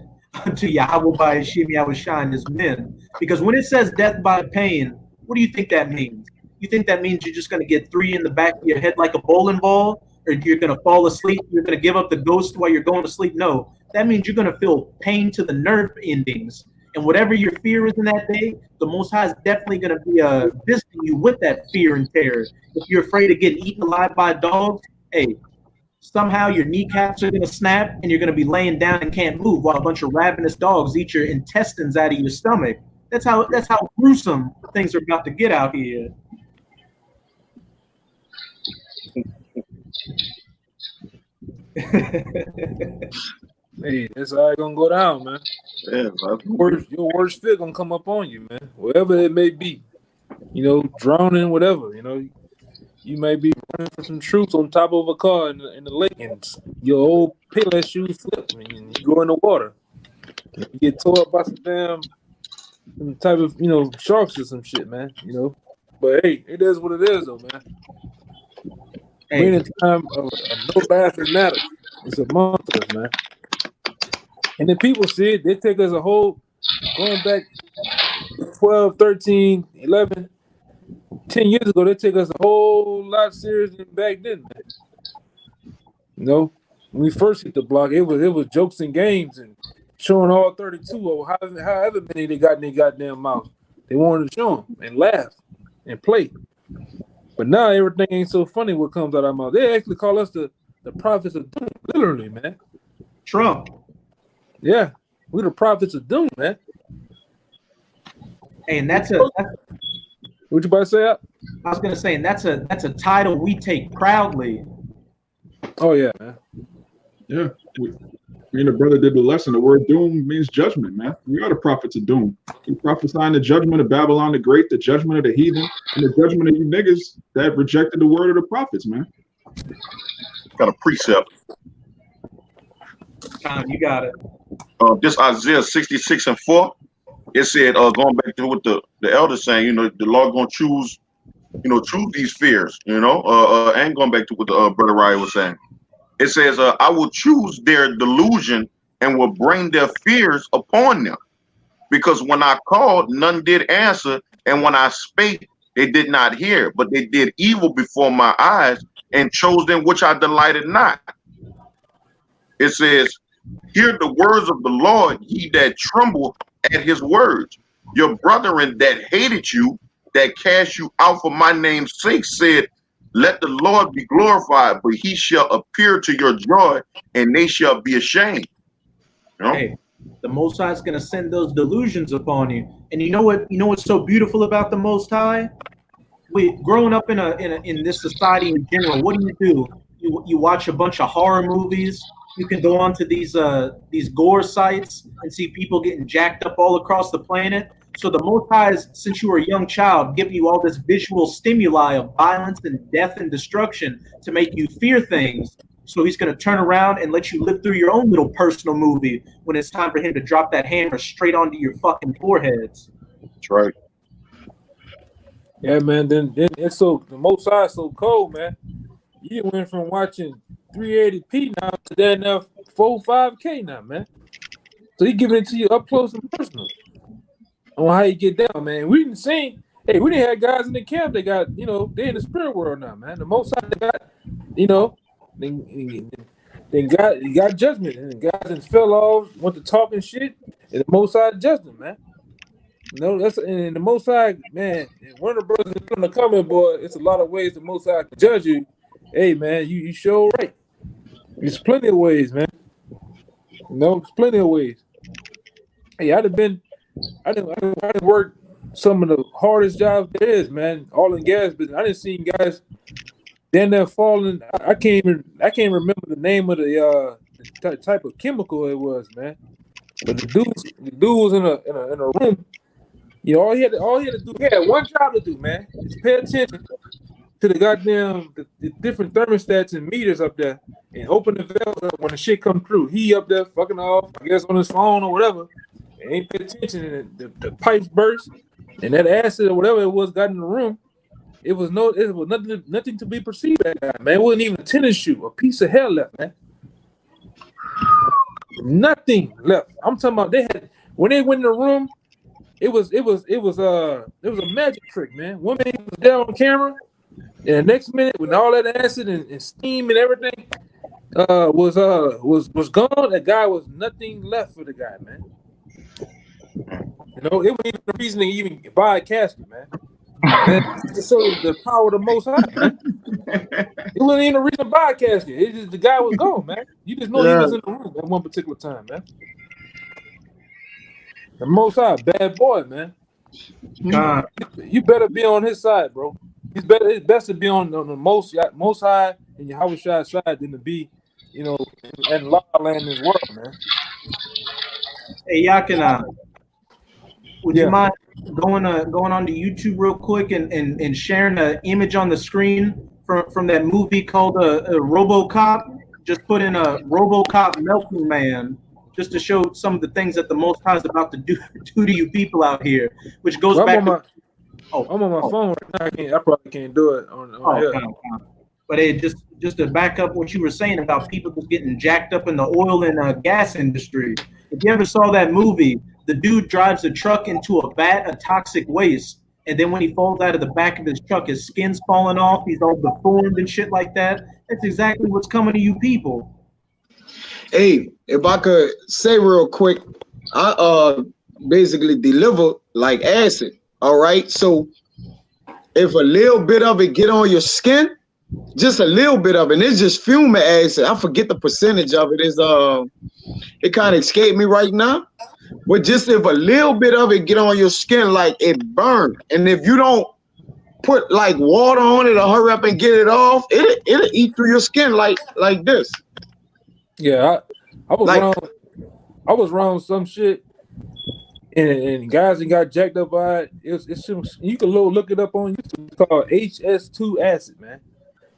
A: unto Yahweh bahasham Yahawashi and his men. Because when it says death by pain, what do you think that means? You think that means you're just gonna get 3 in the back of your head like a bowling ball, or you're gonna fall asleep, you're gonna give up the ghost while you're going to sleep? No, that means you're gonna feel pain to the nerve endings. And whatever your fear is in that day, the Most High is definitely going to be visiting you with that fear and terror. If you're afraid of getting eaten alive by dogs, hey, somehow your kneecaps are going to snap and you're going to be laying down and can't move while a bunch of ravenous dogs eat your intestines out of your stomach. That's how gruesome things are about to get out here.
E: Hey, that's how it's gonna go down, man.
F: Yeah,
E: Your worst fear gonna come up on you, man. Whatever it may be, drowning, whatever. You may be running for some troops on top of a car in the lake, and your old Payless shoes slip, and you go in the water. You get tore up by some type of sharks or some shit, man. But hey, it is what it is, though, man.
A: Hey,
E: We're in a time of no laughing matter. It's amongst us, man. And then people see it, they take us a whole, going back 12, 13, 11, 10 years ago, they take us a whole lot serious than back then, man. When we first hit the block, it was jokes and games and showing all 32 or however many they got in their goddamn mouth. They wanted to show them and laugh and play. But now everything ain't so funny what comes out of our mouth. They actually call us the prophets of doom, literally, man.
A: Trump.
E: Yeah, we're the prophets of doom, man.
A: Hey, and that's
E: what you about to say?
A: I was gonna say, and that's a title we take proudly.
E: Oh yeah, man.
C: Yeah, me and the brother did the lesson. The word doom means judgment, man. We are the prophets of doom. We prophesying the judgment of Babylon the Great, the judgment of the heathen, and the judgment of you niggas that rejected the word of the prophets, man.
B: Got a precept.
A: You got it.
B: This Isaiah 66 and 4. It said, going back to what the elder saying, the Lord gonna choose these fears, and going back to what the brother Ryan was saying. It says, I will choose their delusion and will bring their fears upon them. Because when I called, none did answer, and when I spake, they did not hear, but they did evil before my eyes and chose them which I delighted not. It says, Hear the words of the Lord, ye that tremble at his words. Your brethren that hated you, that cast you out for my name's sake, said, let the Lord be glorified, but he shall appear to your joy, and they shall be ashamed. You know?
A: Hey, the Most High is going to send those delusions upon you. And you know what? You know what's so beautiful about the Most High? Growing up in this society in general, what do? You watch a bunch of horror movies. You can go onto these gore sites and see people getting jacked up all across the planet. So the Most High is, since you were a young child, giving you all this visual stimuli of violence and death and destruction to make you fear things. So he's going to turn around and let you live through your own little personal movie when it's time for him to drop that hammer straight onto your fucking foreheads.
B: That's right.
E: Yeah, man. Then it's so the Most High is so cold, man. You went from watching 380p now to that now 4.5K now, man. So he giving it to you up close and personal on how you get down, man. We didn't see. Hey, we didn't have guys in the camp that got, they in the spirit world now, man. The Most High got, then got judgment, and the guys that fell off, went to talking shit, and the Most High judged them, man. That's and the Most High, man. One of the brothers in the comment, boy, it's a lot of ways the Most High can judge you. Hey, man, you sure right. There's plenty of ways, man. There's plenty of ways. Hey, I done worked some of the hardest jobs there is, man. All in gas business. I didn't see guys down there falling. I can't remember the name of the type of chemical it was, man. But the dude was in a room. All he had to do, he had one job to do, man. Just pay attention to the goddamn the different thermostats and meters up there, and open the valves up when the shit come through. He up there fucking off, I guess on his phone or whatever, and ain't pay attention, and the pipes burst, and that acid or whatever it was got in the room. It was nothing to be perceived at that, man. It wasn't even a tennis shoe, a piece of hair left, man. Nothing left. I'm talking about when they went in the room, it was a magic trick, man. One minute he was there on camera, and the next minute when all that acid and steam and everything was gone, the guy was nothing left for the guy, man. It wasn't even the reason to even buy a casket, man. To show the power of the Most High, man. It wasn't even a reason to buy a casket. It's just the guy was gone, man. You just know he was in the room at one particular time, man. The Most High, bad boy, man. You better be on his side, bro. It's best to be on the Most High and Yahawashi side than to be, at La Land in this world, man.
A: Hey, Yakina, would you mind going on to YouTube real quick and sharing an image on the screen from that movie called RoboCop? Just put in a RoboCop melting man, just to show some of the things that the Most High is about to do to you people out here, which goes back to.
E: I'm on my phone right now. I probably can't do it on here.
A: But hey, just to back up what you were saying about people just getting jacked up in the oil and gas industry. If you ever saw that movie, the dude drives a truck into a vat of toxic waste, and then when he falls out of the back of his truck, his skin's falling off. He's all deformed and shit like that. That's exactly what's coming to you people.
F: Hey, if I could say real quick, I basically deliver like acid. All right. So if a little bit of it get on your skin, just a little bit of it, and it's just fume acid. I forget the percentage of it. It kind of escaped me right now. But just if a little bit of it get on your skin, like it burn. And if you don't put like water on it or hurry up and get it off, it'll eat through your skin like this.
E: Yeah, I was wrong some shit, and guys that got jacked up by it. It's you can look it up on YouTube. It's called HS2 acid, man.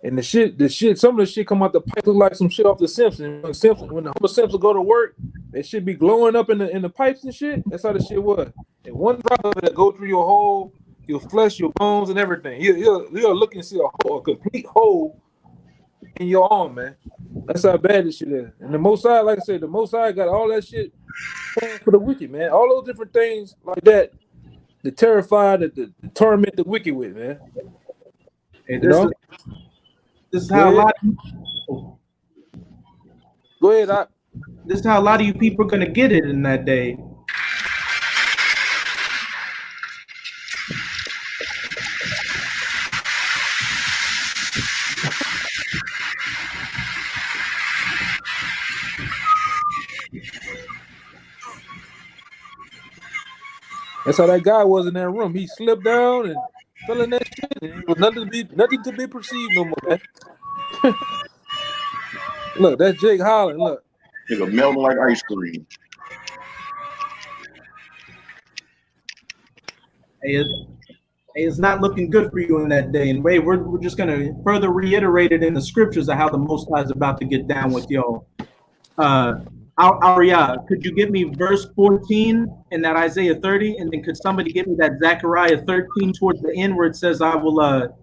E: And the shit, some of the shit come out the pipe look like some shit off the Simpsons. When the Homer Simpson go to work, they should be glowing up in the pipes and shit. That's how the shit was. And one drop of it go through your flesh, your bones, and everything. You'll look and see a complete hole in your arm, man. That's how bad this shit is. And the Most High, like I said, the Most High got all that shit for the wicked, man. All those different things like that, to terrify, to torment the wicked with, man.
A: And this is how a lot of
E: Go ahead,
A: This is how a lot of you people are gonna get it in that day.
E: That's how that guy was in that room. He slipped down and fell in that shit. And it was nothing to be perceived no more, man. Look, that's Jake Holland. Look.
B: Nigga melting like ice cream.
A: Hey, it's not looking good for you in that day. And wait, we're just gonna further reiterate it in the scriptures of how the Most High is about to get down with y'all. Aria, could you give me verse 14 in that Isaiah 30, and then could somebody give me that Zechariah 13 towards the end where it says, "I will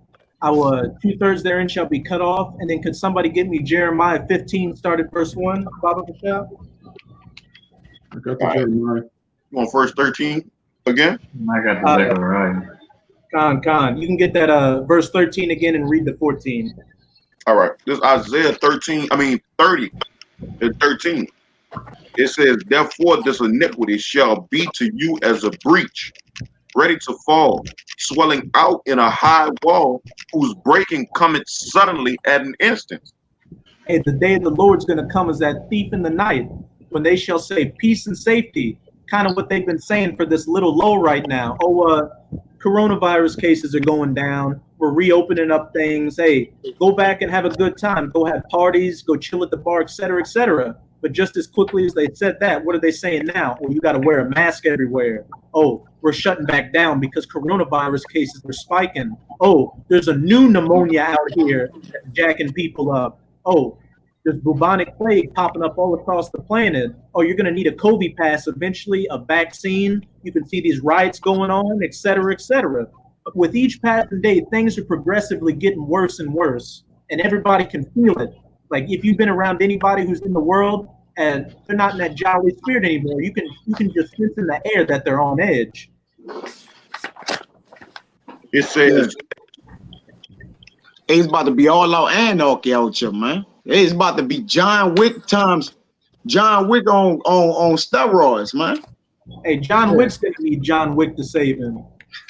A: 2/3 therein shall be cut off," and then could somebody give me Jeremiah 15, started verse 1, Baba Michelle?
C: I got the Jeremiah.
B: You want verse 13 again?
D: I got the Zechariah.
A: Khan, you can get that verse 13 again and read the 14.
B: All right. This Isaiah 30 and 13. It says, therefore this iniquity shall be to you as a breach, ready to fall, swelling out in a high wall, whose breaking cometh suddenly at an instant.
A: Hey, the day of the Lord's going to come as that thief in the night, when they shall say peace and safety, kind of what they've been saying for this little lull right now. Coronavirus cases are going down. We're reopening up things. Hey, go back and have a good time. Go have parties, go chill at the bar, et cetera, et cetera. But just as quickly as they said that, what are they saying now? Well, you got to wear a mask everywhere. Oh, we're shutting back down because coronavirus cases are spiking. Oh, there's a new pneumonia out here that's jacking people up. Oh, there's bubonic plague popping up all across the planet. Oh, you're going to need a COVID pass eventually, a vaccine. You can see these riots going on, et cetera, et cetera. But with each passing day, things are progressively getting worse and worse, and everybody can feel it. Like if you've been around anybody who's in the world and they're not in that jolly spirit anymore, you can just sense in the air that they're on edge.
B: It says,
F: It's about to be all out anarchy out here, man. It's about to be John Wick times John Wick on steroids, man.
A: Hey, John Wick's gonna need John Wick to save him.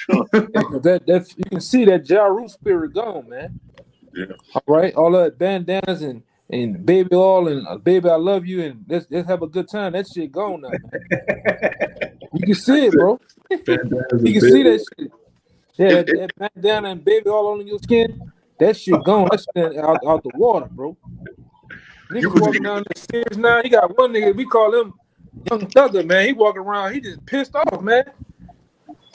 E: That you can see that Ja Rule spirit gone, man.
B: Yeah.
E: All right, all that bandanas and baby oil and baby I love you and let's have a good time. That shit gone now, man. You can see it, bro. You can see that shit. Yeah, that bandana and baby oil on your skin, that shit gone. That shit out the water, bro. Niggas walking down the stairs now. He got one nigga, we call him Young Thugger, man. He walking around, he just pissed off, man.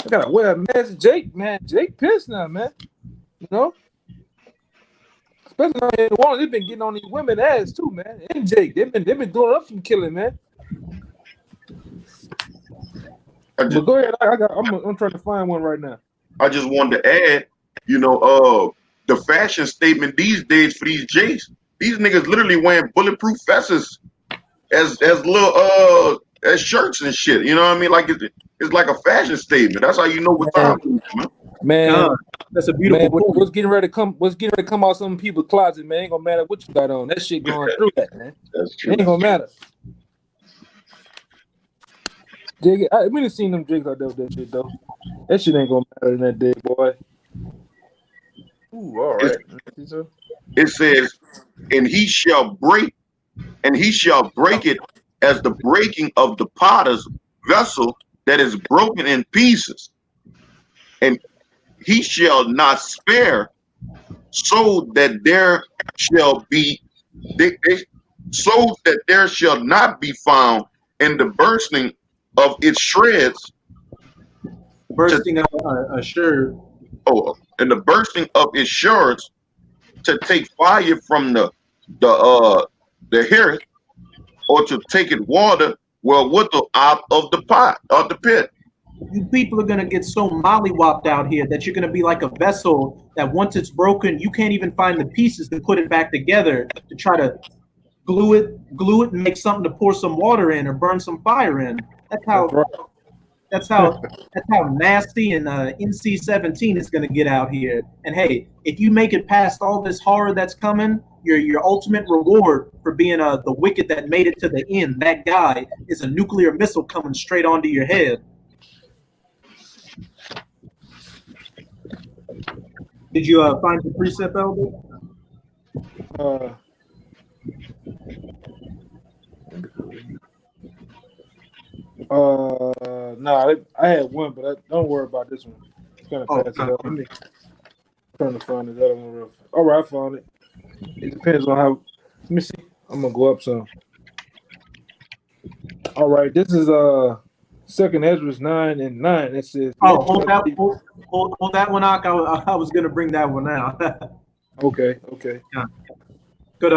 E: I gotta wear a mask. Jake, man. Jake pissed now, man. You know? Especially in the water, they've been getting on these women ass too, man. And Jake, they've been doing up some killing, man. But go ahead. I'm trying to find one right now.
B: I just wanted to add, the fashion statement these days for these Jakes, these niggas literally wearing bulletproof vests as little as shirts and shit. You know what I mean? Like it's like a fashion statement. That's how you know what time it is,
E: man.
A: That's a beautiful.
E: Man, what's getting ready to come out some people's closet, man? Ain't gonna matter what you got on. That shit going through that, man.
B: That's true.
E: Ain't gonna matter. Jig, we done seen them jigs out there with that shit though. That shit ain't gonna matter in that day, boy. Ooh, all right.
B: It says, and he shall break it as the breaking of the potter's vessel that is broken in pieces, and he shall not spare, so that there shall not be found in the bursting of its shreds.
A: Bursting of a shirt.
B: Oh, and the bursting of its shards to take fire from the hearth, or to take it water, out of the pot, of the pit.
A: You people are gonna get so mollywopped out here that you're gonna be like a vessel that once it's broken, you can't even find the pieces to put it back together to try to glue it and make something to pour some water in or burn some fire in. That's how That's how nasty and NC-17 is going to get out here. And hey, if you make it past all this horror that's coming, your ultimate reward for being the wicked that made it to the end, that guy, is a nuclear missile coming straight onto your head. Did you find the precept, Elder?
E: No, I had one, but don't worry about this one. It's gonna pass it up. Let me trying to find the other one real fast. All right, I found it. It depends on how. Let me see. I'm gonna go up some. All right, this is 2nd Ezra 9:9. It says.
A: Oh, hold that one out. I was gonna bring that one out.
E: Okay.
A: Yeah. Good.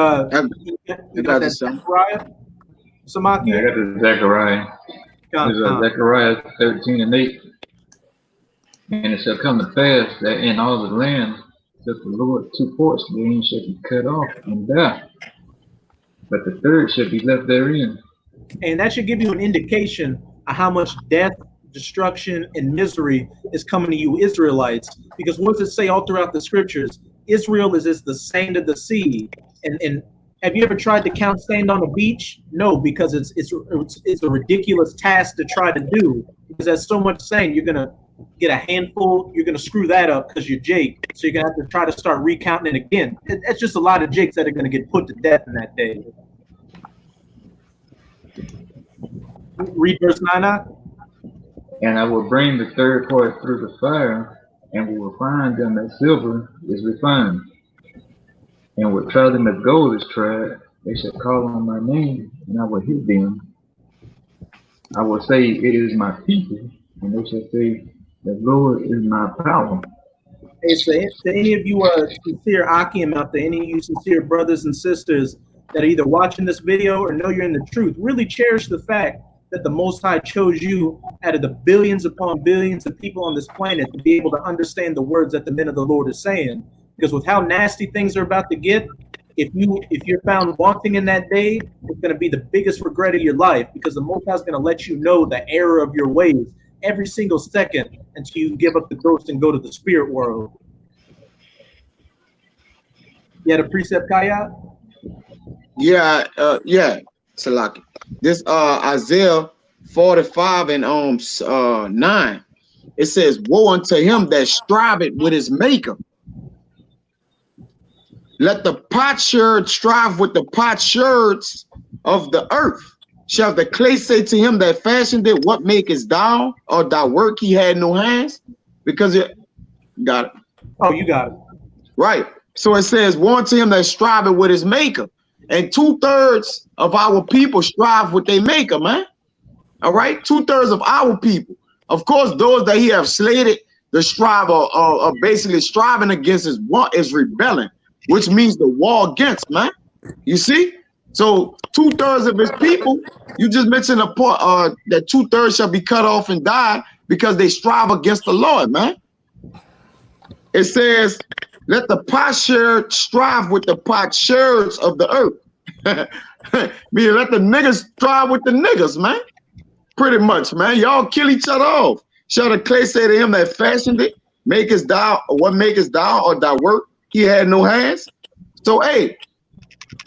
A: You got that Zechariah? Samaki?
D: Yeah, I got the Zechariah. This is Zechariah 13:8. And it shall come to pass that in all the land, that the Lord 2 ports therein shall be cut off and die, but the third shall be left therein.
A: And that should give you an indication of how much death, destruction, and misery is coming to you Israelites. Because what does it say all throughout the scriptures? Israel is as the sand of the sea. And have you ever tried to count sand on a beach? No, because it's a ridiculous task to try to do. Because there's so much sand, you're gonna get a handful, you're gonna screw that up because you're Jake. So you're gonna have to try to start recounting it again. That's just a lot of Jakes that are gonna get put to death in that day. Read verse 9.
D: And I will bring the third part through the fire, and we will find them as silver is refined. And with try them as gold is tried, they shall call on my name, and I will hear them. I will say, it is my people, and they shall say, the Lord is my power.
A: Hey, so to any of you sincere Akim out there, any of you sincere brothers and sisters that are either watching this video or know you're in the truth, really cherish the fact that the Most High chose you out of the billions upon billions of people on this planet to be able to understand the words that the men of the Lord are saying. Because with how nasty things are about to get, if you're found wanting in that day, it's going to be the biggest regret of your life, because the Most High is going to let you know the error of your ways every single second until you give up the ghost and go to the spirit world. You had a precept, Kaya?
F: Yeah, Salaki. This Isaiah 45 and 9. It says, woe unto him that striveth with his maker. Let the potsherd strive with the potsherds of the earth. Shall the clay say to him that fashioned it, what makest thou? Or thy work he had no hands? Because it got it.
A: Oh, you got it.
F: Right. So it says, woe unto him that striveth with his maker. And 2/3 of our people strive with their maker, man. All right, 2/3 of our people. Of course, those that he have slated, the strive are basically striving against is rebelling, which means the war against, man. You see? So 2/3 of his people, you just mentioned a part that 2/3 shall be cut off and die because they strive against the Lord, man. It says, let the potsherd strive with the potsherds of the earth. Meaning let the niggas strive with the niggas, man. Pretty much, man. Y'all kill each other off. Shall the clay say to him that fashioned it, makest thou, or what makest thou, or thy work? He had no hands. So hey,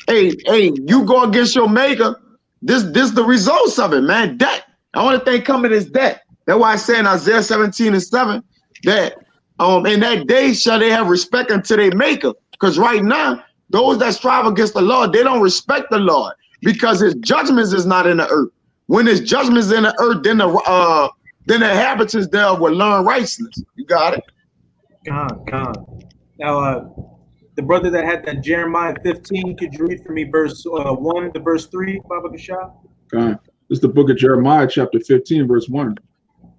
F: you go against your maker. This the results of it, man. Debt. I want to think coming is debt. That's why I say in Isaiah 17:7 that in that day shall they have respect unto their maker. Because right now, those that strive against the Lord, they don't respect the Lord because his judgments is not in the earth. When his judgments in the earth, then the inhabitants thereof will learn righteousness. You got it?
A: God. Now, the brother that had that Jeremiah 15, could you read for me verse 1 to verse 3, Baba Kashaf?
C: God. This is the book of Jeremiah, chapter 15, verse 1.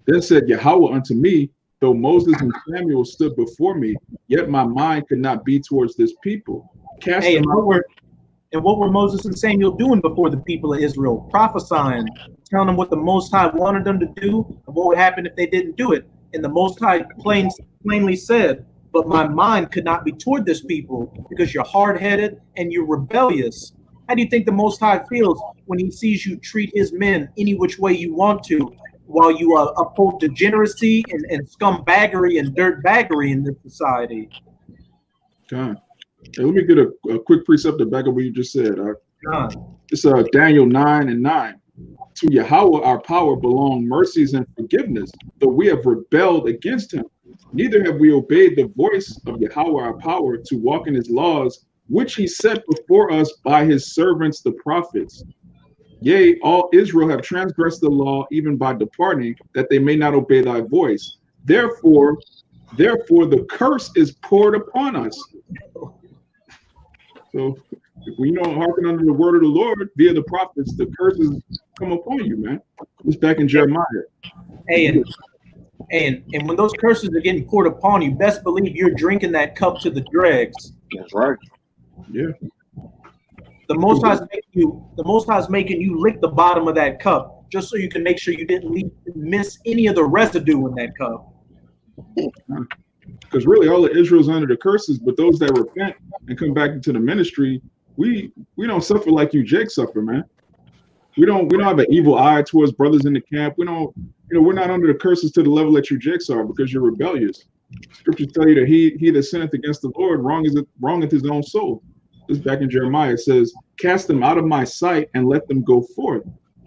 C: Then said Yahawah unto me, though Moses and Samuel stood before me, yet my mind could not be towards this people.
A: And what were Moses and Samuel doing before the people of Israel? Prophesying, telling them what the Most High wanted them to do and what would happen if they didn't do it. And the Most High plainly said, but my mind could not be toward this people because you're hard-headed and you're rebellious. How do you think the Most High feels when he sees you treat his men any which way you want to, while you uphold degeneracy and scumbaggery and dirtbaggery in this society.
C: God. Hey, let me get a quick precept to back up what you just said.
A: God.
C: It's Daniel 9:9. To Yahawah our power belong mercies and forgiveness, though we have rebelled against him. Neither have we obeyed the voice of Yahawah our power to walk in his laws, which he set before us by his servants the prophets. Yea, all Israel have transgressed the law, even by departing, that they may not obey thy voice. Therefore, the curse is poured upon us. So if we don't hearken unto the word of the Lord via the prophets, the curses come upon you, man. It's back in Jeremiah.
A: Hey, and when those curses are getting poured upon you, best believe you're drinking that cup to the dregs.
B: That's right.
C: Yeah.
A: The Most High is making you lick the bottom of that cup, just so you can make sure you didn't miss any of the residue in that cup.
C: Because really, all of Israel's under the curses, but those that repent and come back into the ministry, we don't suffer like you, Jake, suffer, man. We don't have an evil eye towards brothers in the camp. We don't, we're not under the curses to the level that you, Jakes, are, because you're rebellious. Scriptures tell you that he that sinneth against the Lord wrongeth his own soul. This back in Jeremiah. It says, "Cast them out of my sight and let them go forth.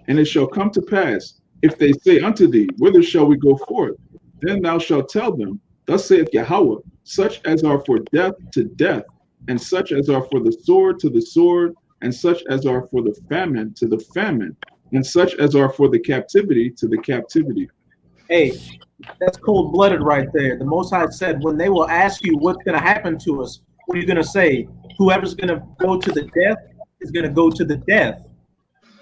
C: And it shall come to pass, if they say unto thee, whither shall we go forth? Then thou shalt tell them, thus saith Yahawah, such as are for death to death, and such as are for the sword to the sword, and such as are for the famine to the famine, and such as are for the captivity to the captivity."
A: Hey, that's cold-blooded right there. The Most High said, when they will ask you what's going to happen to us, what are you going to say? Whoever's going to go to the death is going to go to the death.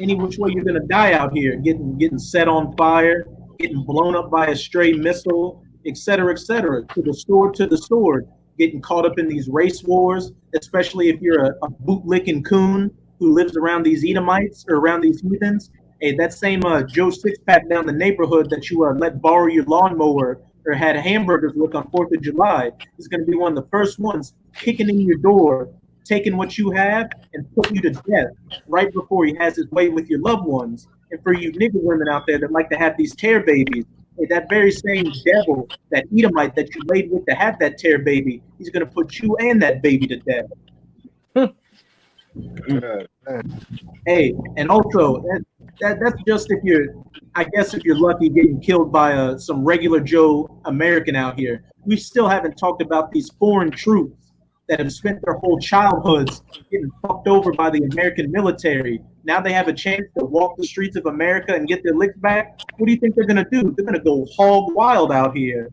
A: Any which way you're going to die out here, getting set on fire, getting blown up by a stray missile, etc., etc. To the sword, getting caught up in these race wars, especially if you're a bootlicking coon who lives around these Edomites or around these heathens. Hey, that same Joe Sixpack down the neighborhood that you let borrow your lawnmower or had hamburgers with on 4th of July is going to be one of the first ones kicking in your door, taking what you have and putting you to death right before he has his way with your loved ones. And for you nigger women out there that like to have these tear babies, hey, that very same devil, that Edomite that you laid with to have that tear baby, he's going to put you and that baby to death. Hey, and also that's just if you're lucky getting killed by some regular Joe American out here. We still haven't talked about these foreign troops that have spent their whole childhoods getting fucked over by the American military. Now they have a chance to walk the streets of America and get their licks back. What do you think they're going to do? They're going to go hog wild out here.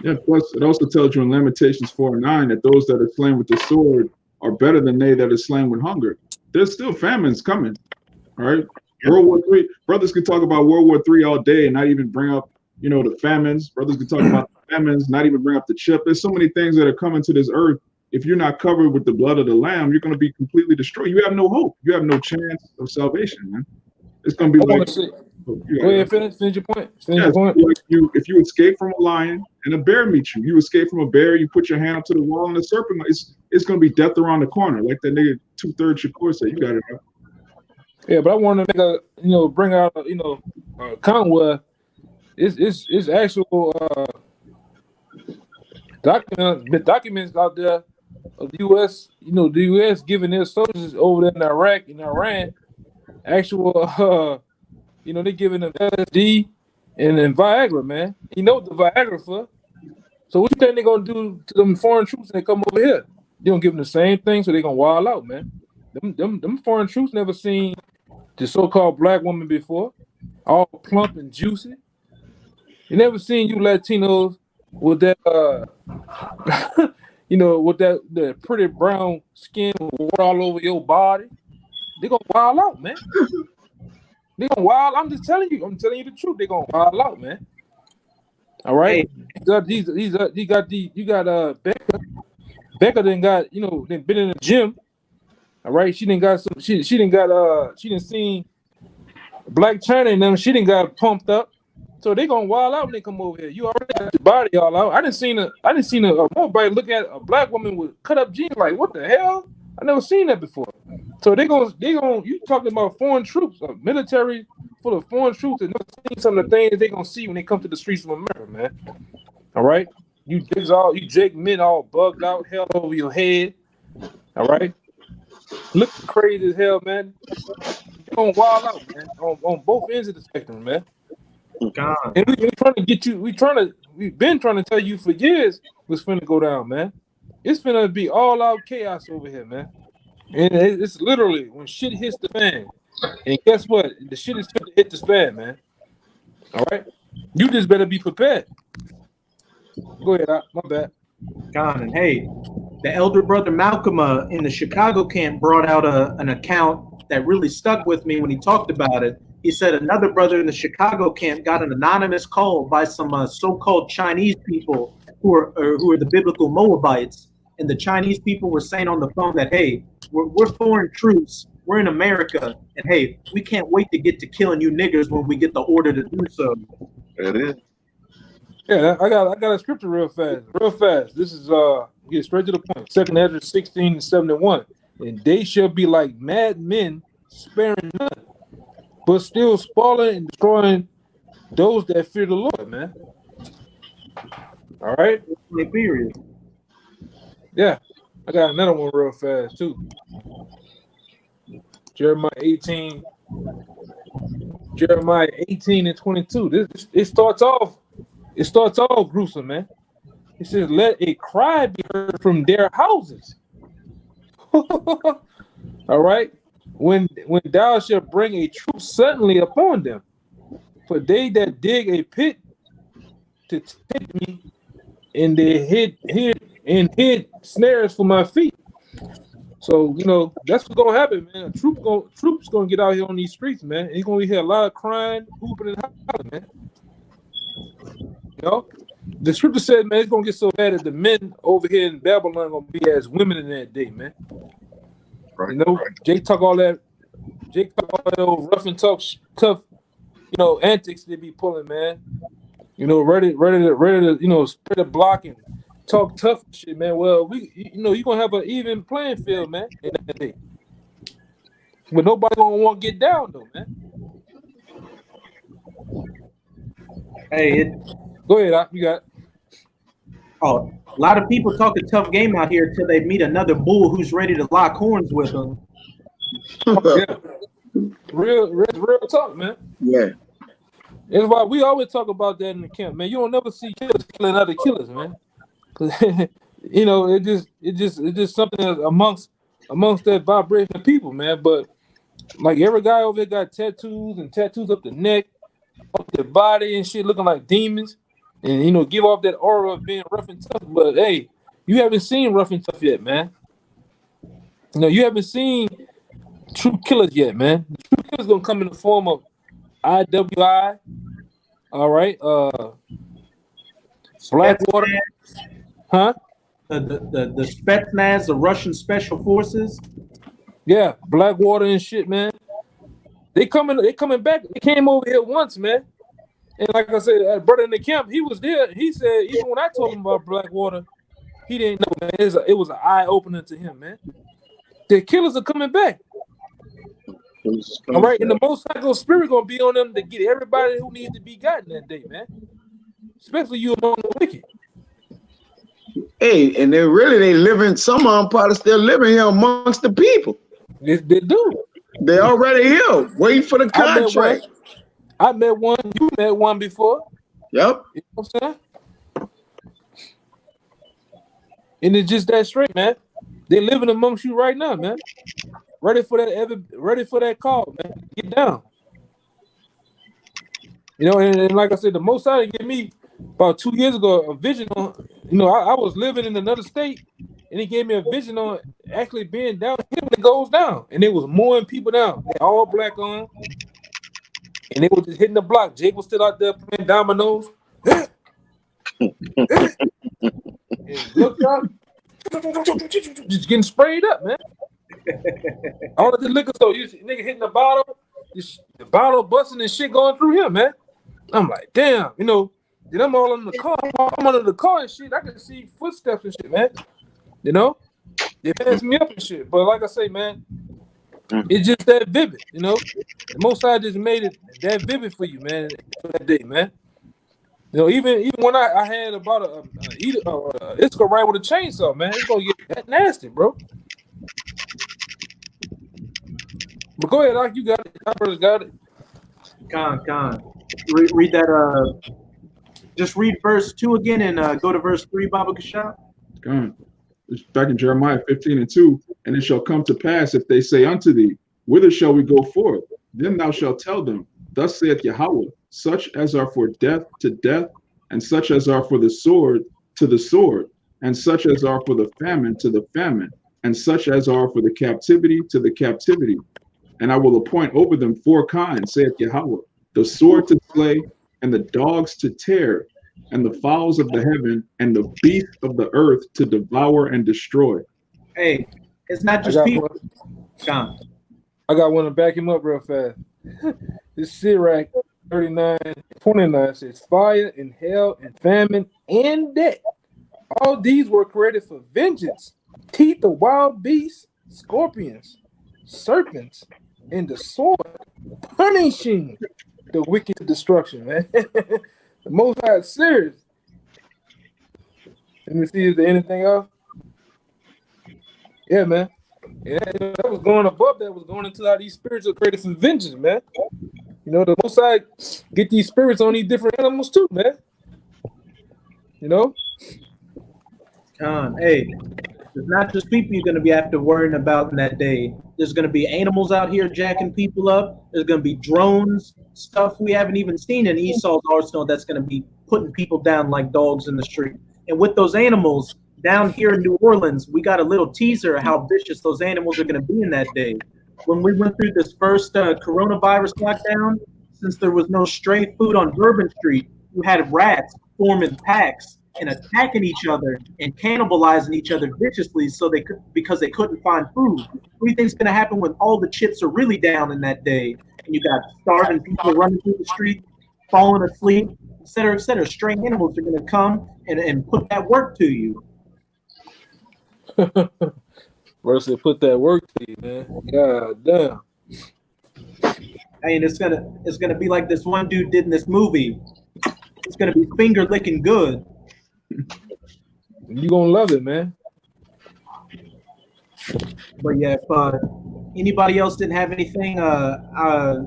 C: Yeah, plus it also tells you in Lamentations 4:9 that those that are slain with the sword are better than they that are slain with hunger. There's still famines coming. All right. World War III. Brothers can talk about World War III all day and not even bring up, the famines. Brothers can talk about the famines, not even bring up the chip. There's so many things that are coming to this earth. If you're not covered with the blood of the Lamb, you're going to be completely destroyed. You have no hope. You have no chance of salvation, man. It's going to be like.
E: Go ahead, finish your point.
C: Like if you escape from a lion and a bear meets you, you escape from a bear, you put your hand up to the wall and the serpent, it's going to be death around the corner. Like that nigga 2/3 Shakur said, you got it, bro.
E: Yeah, but I want to make bring out a comment where it's actual documents out there of the U.S. The U.S. giving their soldiers over there in Iraq and Iran actual they're giving them LSD and Viagra, man. You know what the Viagra for? So what you think they're gonna do to them foreign troops when they come over here? They gonna give them the same thing, so they're gonna wild out, man. Them foreign troops never seen the so-called black woman before, all plump and juicy. You never seen you Latinos with that with the pretty brown skin with water all over your body. They're gonna wild out, man. They're gonna wild. I'm just telling you. I'm telling you the truth. They're gonna wild out, man. All right. Hey. You got Becca. Becca then got then been in the gym. All right. She didn't seen Black China and them. She didn't got pumped up. So they gonna wild out when they come over here. You already got your body all out. I didn't seen a nobody look at a black woman with cut up jeans like what the hell? I never seen that before. So they gonna you talking about foreign troops, military full of foreign troops and never seen some of the things they're gonna see when they come to the streets of America, man. All right, you Jake men all bugged out, hell over your head. All right, looking crazy as hell, man. You're gonna wild out, man, on both ends of the spectrum, man.
A: God.
E: And we trying to get you. We've been trying to tell you for years what's finna go down, man. It's finna be all out chaos over here, man. And it's literally when shit hits the fan. And guess what? The shit is finna hit the fan, man. All right, you just better be prepared. Go ahead, my bad.
A: God, and hey, the elder brother Malcolm in the Chicago camp brought out an account that really stuck with me when he talked about it. He said another brother in the Chicago camp got an anonymous call by some so-called Chinese people who are the biblical Moabites, and the Chinese people were saying on the phone that, hey, we're foreign troops, we're in America, and hey, we can't wait to get to killing you niggers when we get the order to do so.
B: It is.
E: Yeah, I got a scripture real fast. This is get straight to the point. 2 Ezra 16:71, and they shall be like mad men, sparing none, but still spoiling and destroying those that fear the Lord, man. All right.
A: Period.
E: Yeah, I got another one real fast too. Jeremiah 18 and 22. It starts off gruesome, man. It says, "Let a cry be heard from their houses." All right. When thou shalt bring a troop suddenly upon them, for they that dig a pit to take me, and they hid snares for my feet. So that's what's gonna happen, man. Troops gonna get out here on these streets, man. And you're gonna hear a lot of crying, hooping, and hollering, man. The scripture said, man, it's gonna get so bad that the men over here in Babylon gonna be as women in that day, man. Right, Jake talk all that old rough and tough, antics they be pulling, man. Ready to spread a block and talk tough shit, man. Well, you're gonna have an even playing field, man, in that day. But nobody gonna want to get down though, man.
A: Hey,
E: go ahead, you got it.
A: Oh, a lot of people talk a tough game out here till they meet another bull who's ready to lock horns with them.
E: Yeah. Real talk, man.
F: Yeah.
E: That's why we always talk about that in the camp, man. You don't never see killers killing other killers, man. Cause it's just something amongst that vibration of people, man. But like every guy over there got tattoos up the neck, up their body and shit, looking like demons, and give off that aura of being rough and tough. But hey, you haven't seen rough and tough yet, man. You haven't seen true killers yet, man. The true killers gonna come in the form of IWI, all right, Blackwater, huh?
A: The Spetsnaz, the Russian Special Forces.
E: Yeah, Blackwater and shit, man. They coming back. They came over here once, man. And like I said, a brother in the camp, he was there. He said even when I told him about Blackwater, he didn't know, man. It was an eye opener to him, man. The killers are coming back. All right, and the Most High Spirit gonna be on them to get everybody who needs to be gotten that day, man. Especially you among the wicked.
F: Hey, and they living. Some of them probably still living here amongst the people.
E: They do.
F: They already here, waiting for the contract.
E: I met one. You met one before.
F: Yep.
E: You know what I'm saying? And it's just that straight, man. They're living amongst you right now, man. Ready for that call, man. Get down. And like I said, the Most High gave me about 2 years ago a vision on. I was living in another state, and he gave me a vision on actually being down here when it goes down, and it was mowing people down. They all black on, and they were just hitting the block. Jake was still out there playing dominoes. And looked up, just getting sprayed up, man. All of the liquor store, nigga hitting the bottle, the bottle busting and shit going through here, man. I'm like, damn, then I'm all in the car. I'm under the car and shit. I can see footsteps and shit, man. They passed me up and shit. But like I say, man, It's just that vivid, you know. The Most High just made it that vivid for you, man, for that day, man. You know, even when I had about it's gonna ride with a chainsaw, man. It's gonna get that nasty, bro. But go ahead, Doc, you got it. I first got it.
A: Con. Read that. Just read verse 2 again and go to verse 3, Baba Kasha.
C: God. It's back in Jeremiah 15:2. And it shall come to pass if they say unto thee, whither shall we go forth? Then thou shalt tell them, thus saith Yahawah, such as are for death to death, and such as are for the sword to the sword, and such as are for the famine to the famine, and such as are for the captivity to the captivity. And I will appoint over them 4 kinds, saith Yahawah, the sword to slay, and the dogs to tear, and the fowls of the heaven, and the beasts of the earth to devour and destroy.
A: Hey, it's not just people. Con.
E: I got one to back him up real fast. This Sirach 39:29 says, fire and hell and famine and death. All these were created for vengeance. Teeth of wild beasts, scorpions, serpents, and the sword, punishing the wicked destruction, man. The Most High is serious. Let me see, is there anything else? Yeah, man. Yeah, that was going above that, was going into how these spirits are created for vengeance, man. You know, the Most High get these spirits on these different animals too, man. You know?
A: Hey, it's not just people you're going to be after worrying about in that day. There's going to be animals out here jacking people up. There's going to be drones, stuff we haven't even seen in Esau's arsenal that's going to be putting people down like dogs in the street. And with those animals, down here in New Orleans, we got a little teaser of how vicious those animals are going to be in that day. When we went through this first coronavirus lockdown, since there was no stray food on Bourbon Street, you had rats forming packs and attacking each other and cannibalizing each other viciously because they couldn't find food. What do you think's going to happen when all the chips are really down in that day and you got starving people running through the street, falling asleep, et cetera, et cetera? Stray animals are going to come and put that work to you.
E: Versus put that work to you, man. God damn.
A: I mean, it's gonna be like this one dude did in this movie. It's gonna be finger licking good.
E: You gonna love it, man.
A: But yeah, if anybody else didn't have anything,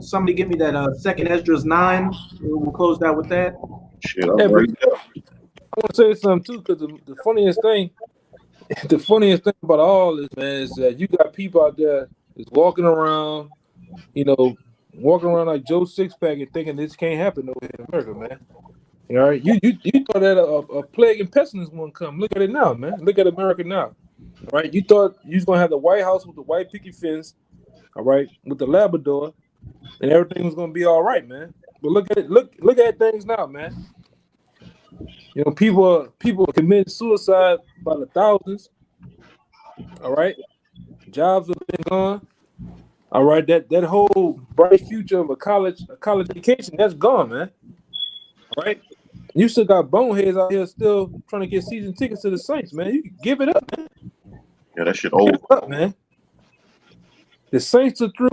A: somebody give me that second Esdras 9. We'll close out with that.
B: Shit,
E: Yeah, I want to say something too, because the funniest thing about all this, man, is that you got people out there that's walking around, you know, like Joe Sixpack and thinking this can't happen over here in America, man. All right, you thought that a plague and pestilence wouldn't come. Look at it now, man. Look at America now. All right, you thought you was gonna have the White House with the white picket fence, all right, with the Labrador, and everything was gonna be all right, man. But look at it. Look at things now, man. You know, people are committing suicide by the thousands. All right, jobs have been gone. All right, that whole bright future of a college education, that's gone, man. All right, you still got boneheads out here still trying to get season tickets to the Saints, man. You can give it up, man.
B: Yeah, that shit over.
E: Give it up, man. The Saints are through.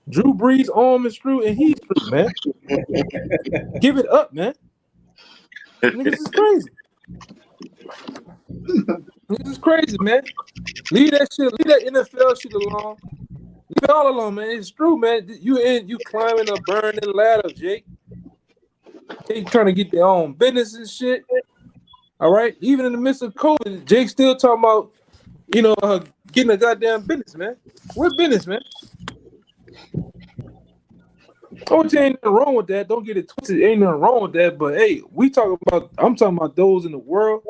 E: Drew Brees' arm is through, and he's through, man. Give it up, man. Niggas is crazy. Niggas is crazy, man. Leave that NFL shit alone. Leave it all alone, man. It's true, man. You climbing a burning ladder, Jake. They trying to get their own business and shit. All right. Even in the midst of COVID, Jake's still talking about, you know, getting a goddamn business, man. What business, man? Oh, there ain't nothing wrong with that. Don't get it twisted. Ain't nothing wrong with that. But hey, I'm talking about those in the world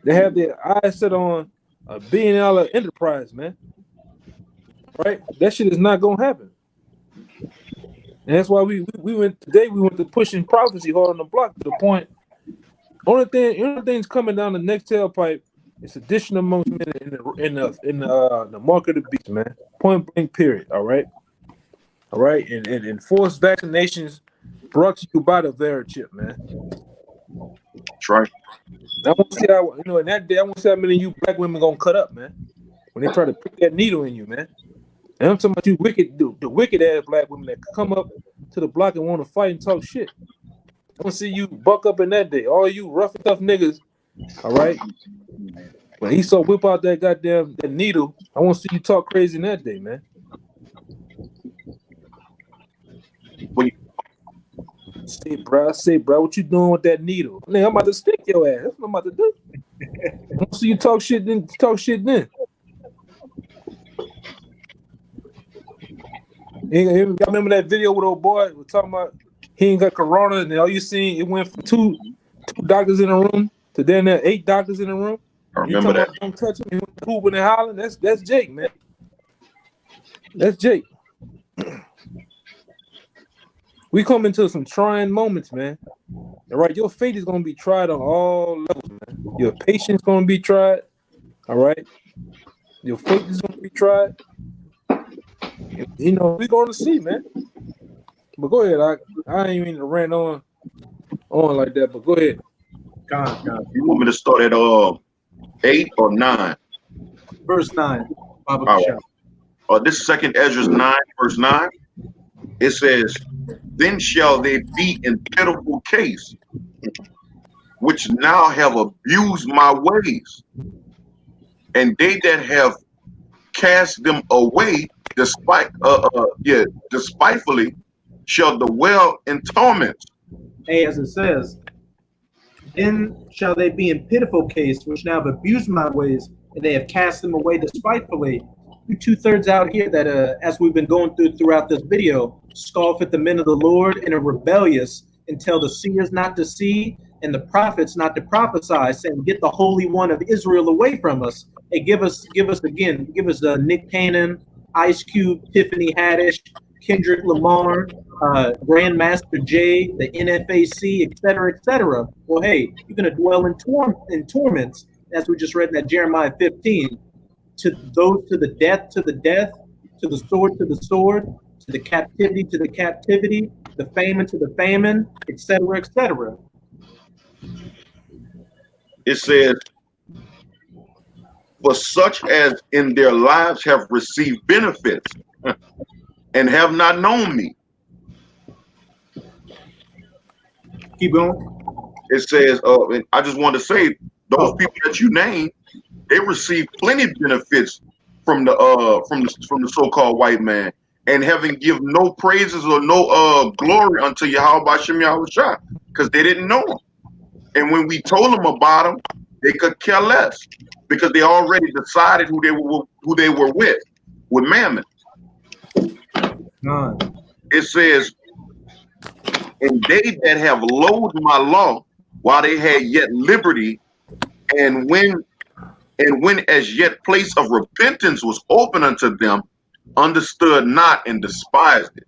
E: that have their eyes set on a $1 billion enterprise, man. Right? That shit is not gonna happen. And that's why we went to pushing prophecy hard on the block to the point. Only thing's coming down the next tailpipe is additional amongst men in the mark of the beast, man. Point blank, period. All right. All right, and forced vaccinations brought to you by the Verichip, man.
B: That's right.
E: I want to see how, you know, in that day, I want to see how many of you black women gonna cut up, man, when they try to prick that needle in you, man. And I'm talking about you wicked, the wicked ass black women that come up to the block and want to fight and talk shit. I want to see you buck up in that day. All you rough and tough niggas, all right? When Esau whip out that needle, I want to see you talk crazy in that day, man. I say, bro, what you doing with that needle? Nigga, I'm about to stick your ass. That's what I'm about to do. I want to see you talk shit then. Y'all remember that video with old boy? We're talking about he ain't got corona, and all you seen, it went from two doctors in the room to then there 8 doctors in the room.
B: I remember that.
E: Don't touch him. He went hooping and hollering. That's Jake, man. That's Jake. We come into some trying moments, man. All right, your faith is gonna be tried on all levels, man. Your patience gonna be tried. All right, your faith is gonna be tried. You know, we're gonna see, man. But go ahead. I ain't mean to rant on like that, but go ahead.
A: God.
B: You want me to start at 8 or 9?
A: Verse 9.
B: All right. This is 2 Ezra 9, verse 9. It says, "Then shall they be in pitiful case, which now have abused my ways, and they that have cast them away despitefully shall dwell in torments."
A: Hey, as it says, then shall they be in pitiful case, which now have abused my ways, and they have cast them away despitefully. You 2/3 out here that, as we've been going throughout this video, scoff at the men of the Lord and are rebellious, and tell the seers not to see and the prophets not to prophesy, saying, "Get the Holy One of Israel away from us." Hey, give us Nick Cannon, Ice Cube, Tiffany Haddish, Kendrick Lamar, Grandmaster Jay, the NFAC, etc., etc. Well, hey, you're going to dwell in torments, as we just read in that Jeremiah 15. To those to the death, to the death, to the sword, to the sword, to the captivity, the famine to the famine, etc., etc.
B: It says, "For such as in their lives have received benefits and have not known me."
A: Keep going.
B: It says, and I just want to say, those people that you named, they received plenty of benefits from the so-called white man, and having give no praises or no glory unto Yahawashi, because they didn't know him. And when we told them about him, they could care less, because they already decided who they were with Mammon. It says, "And they that have loathed my law while they had yet liberty, and when as yet place of repentance was open unto them, understood not and despised it."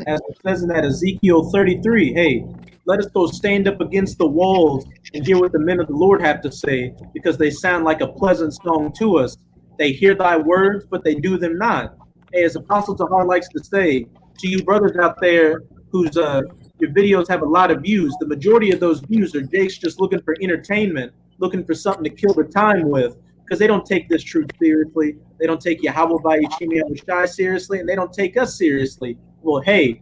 A: As it says in that Ezekiel 33, hey, let us go stand up against the walls and hear what the men of the Lord have to say, because they sound like a pleasant song to us. They hear thy words, but they do them not. Hey, as Apostle Tahar likes to say, to you brothers out there whose your videos have a lot of views, the majority of those views are Jake's just looking for entertainment, looking for something to kill the time with, because they don't take this truth seriously. They don't take YAHAWAH seriously, and they don't take us seriously. Well, hey,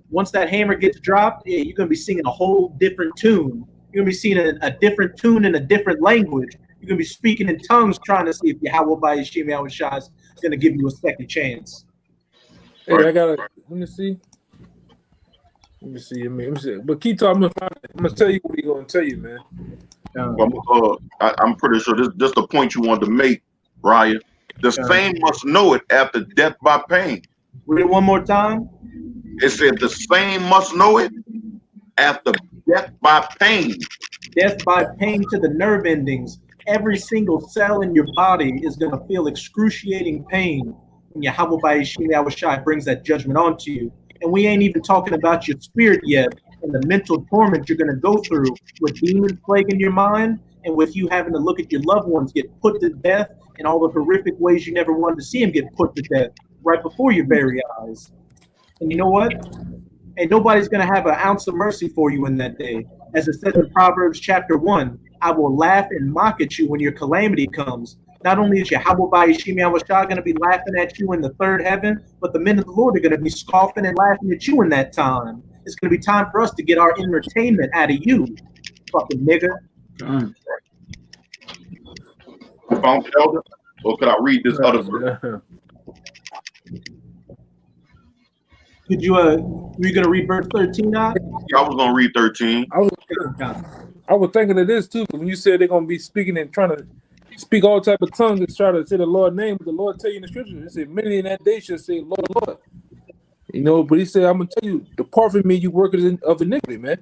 A: once that hammer gets dropped, yeah, you're going to be singing a whole different tune. You're going to be singing a different tune in a different language. You're going to be speaking in tongues, trying to see if YAHAWAH is going to give you a second chance.
E: Hey, let me see. But keep talking. I'm going to tell you what he's going to tell you, man.
B: I'm pretty sure this the point you wanted to make, Ryan. The same must know it after death by pain.
A: Read it one more time.
B: It said the same must know it after death by pain.
A: Death by pain to the nerve endings. Every single cell in your body is going to feel excruciating pain when YAHAWAH brings that judgment onto you. And we ain't even talking about your spirit yet and the mental torment you're going to go through with demons plaguing your mind, and with you having to look at your loved ones get put to death in all the horrific ways you never wanted to see them get put to death right before your very eyes. And you know what? And nobody's going to have an ounce of mercy for you in that day. As it says in Proverbs chapter 1, I will laugh and mock at you when your calamity comes. not only is YAHAWAH going to be laughing at you in the third heaven, but the men of the Lord are going to be scoffing and laughing at you in that time. It's going to be time for us to get our entertainment out of you, fucking nigga.
B: Found it, Elder? Or could I read this other verse?
A: Could you, were you going to read verse 13 now?
B: Yeah, I was going to read 13.
E: I was thinking of this too, when you said they're gonna be speaking and trying to speak all type of tongues and try to say the Lord's name, but the Lord tell you in the scripture, it said many in that day shall say, Lord, Lord. You know, but he said, I'm gonna tell you, depart from me, you workers of iniquity, man.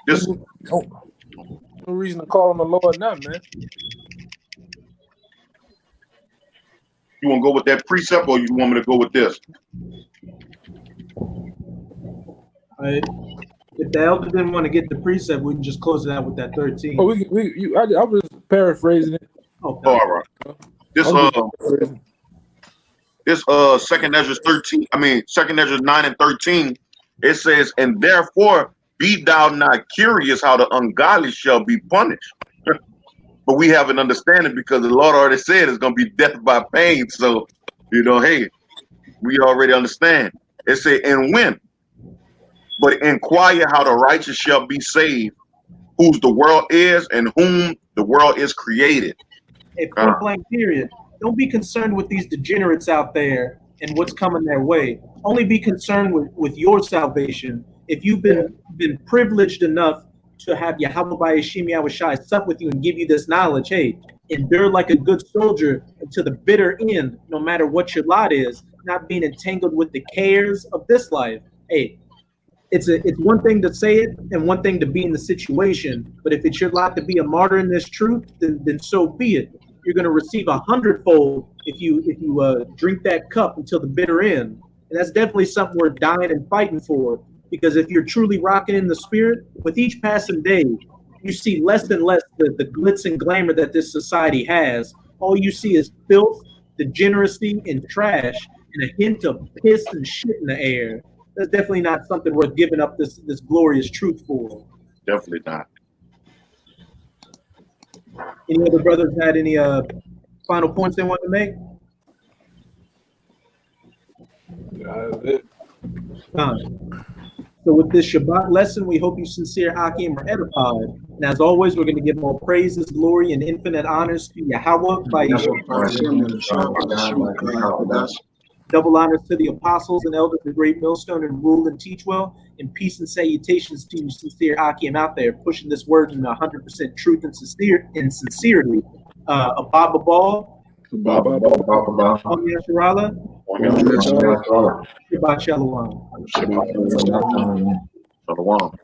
B: This
E: no reason to call on the Lord now, man.
B: You want to go with that precept, or you want me to go with this?
A: If the elder didn't want to get the precept, we can just close it out with that 13.
E: Oh, I was paraphrasing it.
A: Okay.
B: All right. This Second Ezra 9 and 13, it says, and therefore be thou not curious how the ungodly shall be punished. But we have an understanding because the Lord already said it's going to be death by pain. So, you know, hey, we already understand. It said, and when? But inquire how the righteous shall be saved, whose the world is and whom the world is created.
A: A point blank period. Don't be concerned with these degenerates out there and what's coming their way. Only be concerned with your salvation. If you've been privileged enough to have YAHAWAH sup with you and give you this knowledge, hey, endure like a good soldier until the bitter end, no matter what your lot is, not being entangled with the cares of this life. Hey, it's one thing to say it and one thing to be in the situation, but if it's your lot to be a martyr in this truth, then so be it. You're going to receive 100-fold if you drink that cup until the bitter end, and that's definitely something worth dying and fighting for. Because if you're truly rocking in the spirit, with each passing day, you see less and less the glitz and glamour that this society has. All you see is filth, degeneracy, and trash, and a hint of piss and shit in the air. That's definitely not something worth giving up this glorious truth for.
B: Definitely not.
A: Any other brothers had any final points they want to make? So with this Shabbat lesson, we hope you sincere Akim are edified. And as always, we're going to give more praises, glory, and infinite honors to Yahawah by double honors to the apostles and elders of Great Millstone and rule and teach well, and peace and salutations to you sincere Akim out there pushing this word in 100% truth and sincerity. Ababa Ball, Shalawam.
B: Shalawam.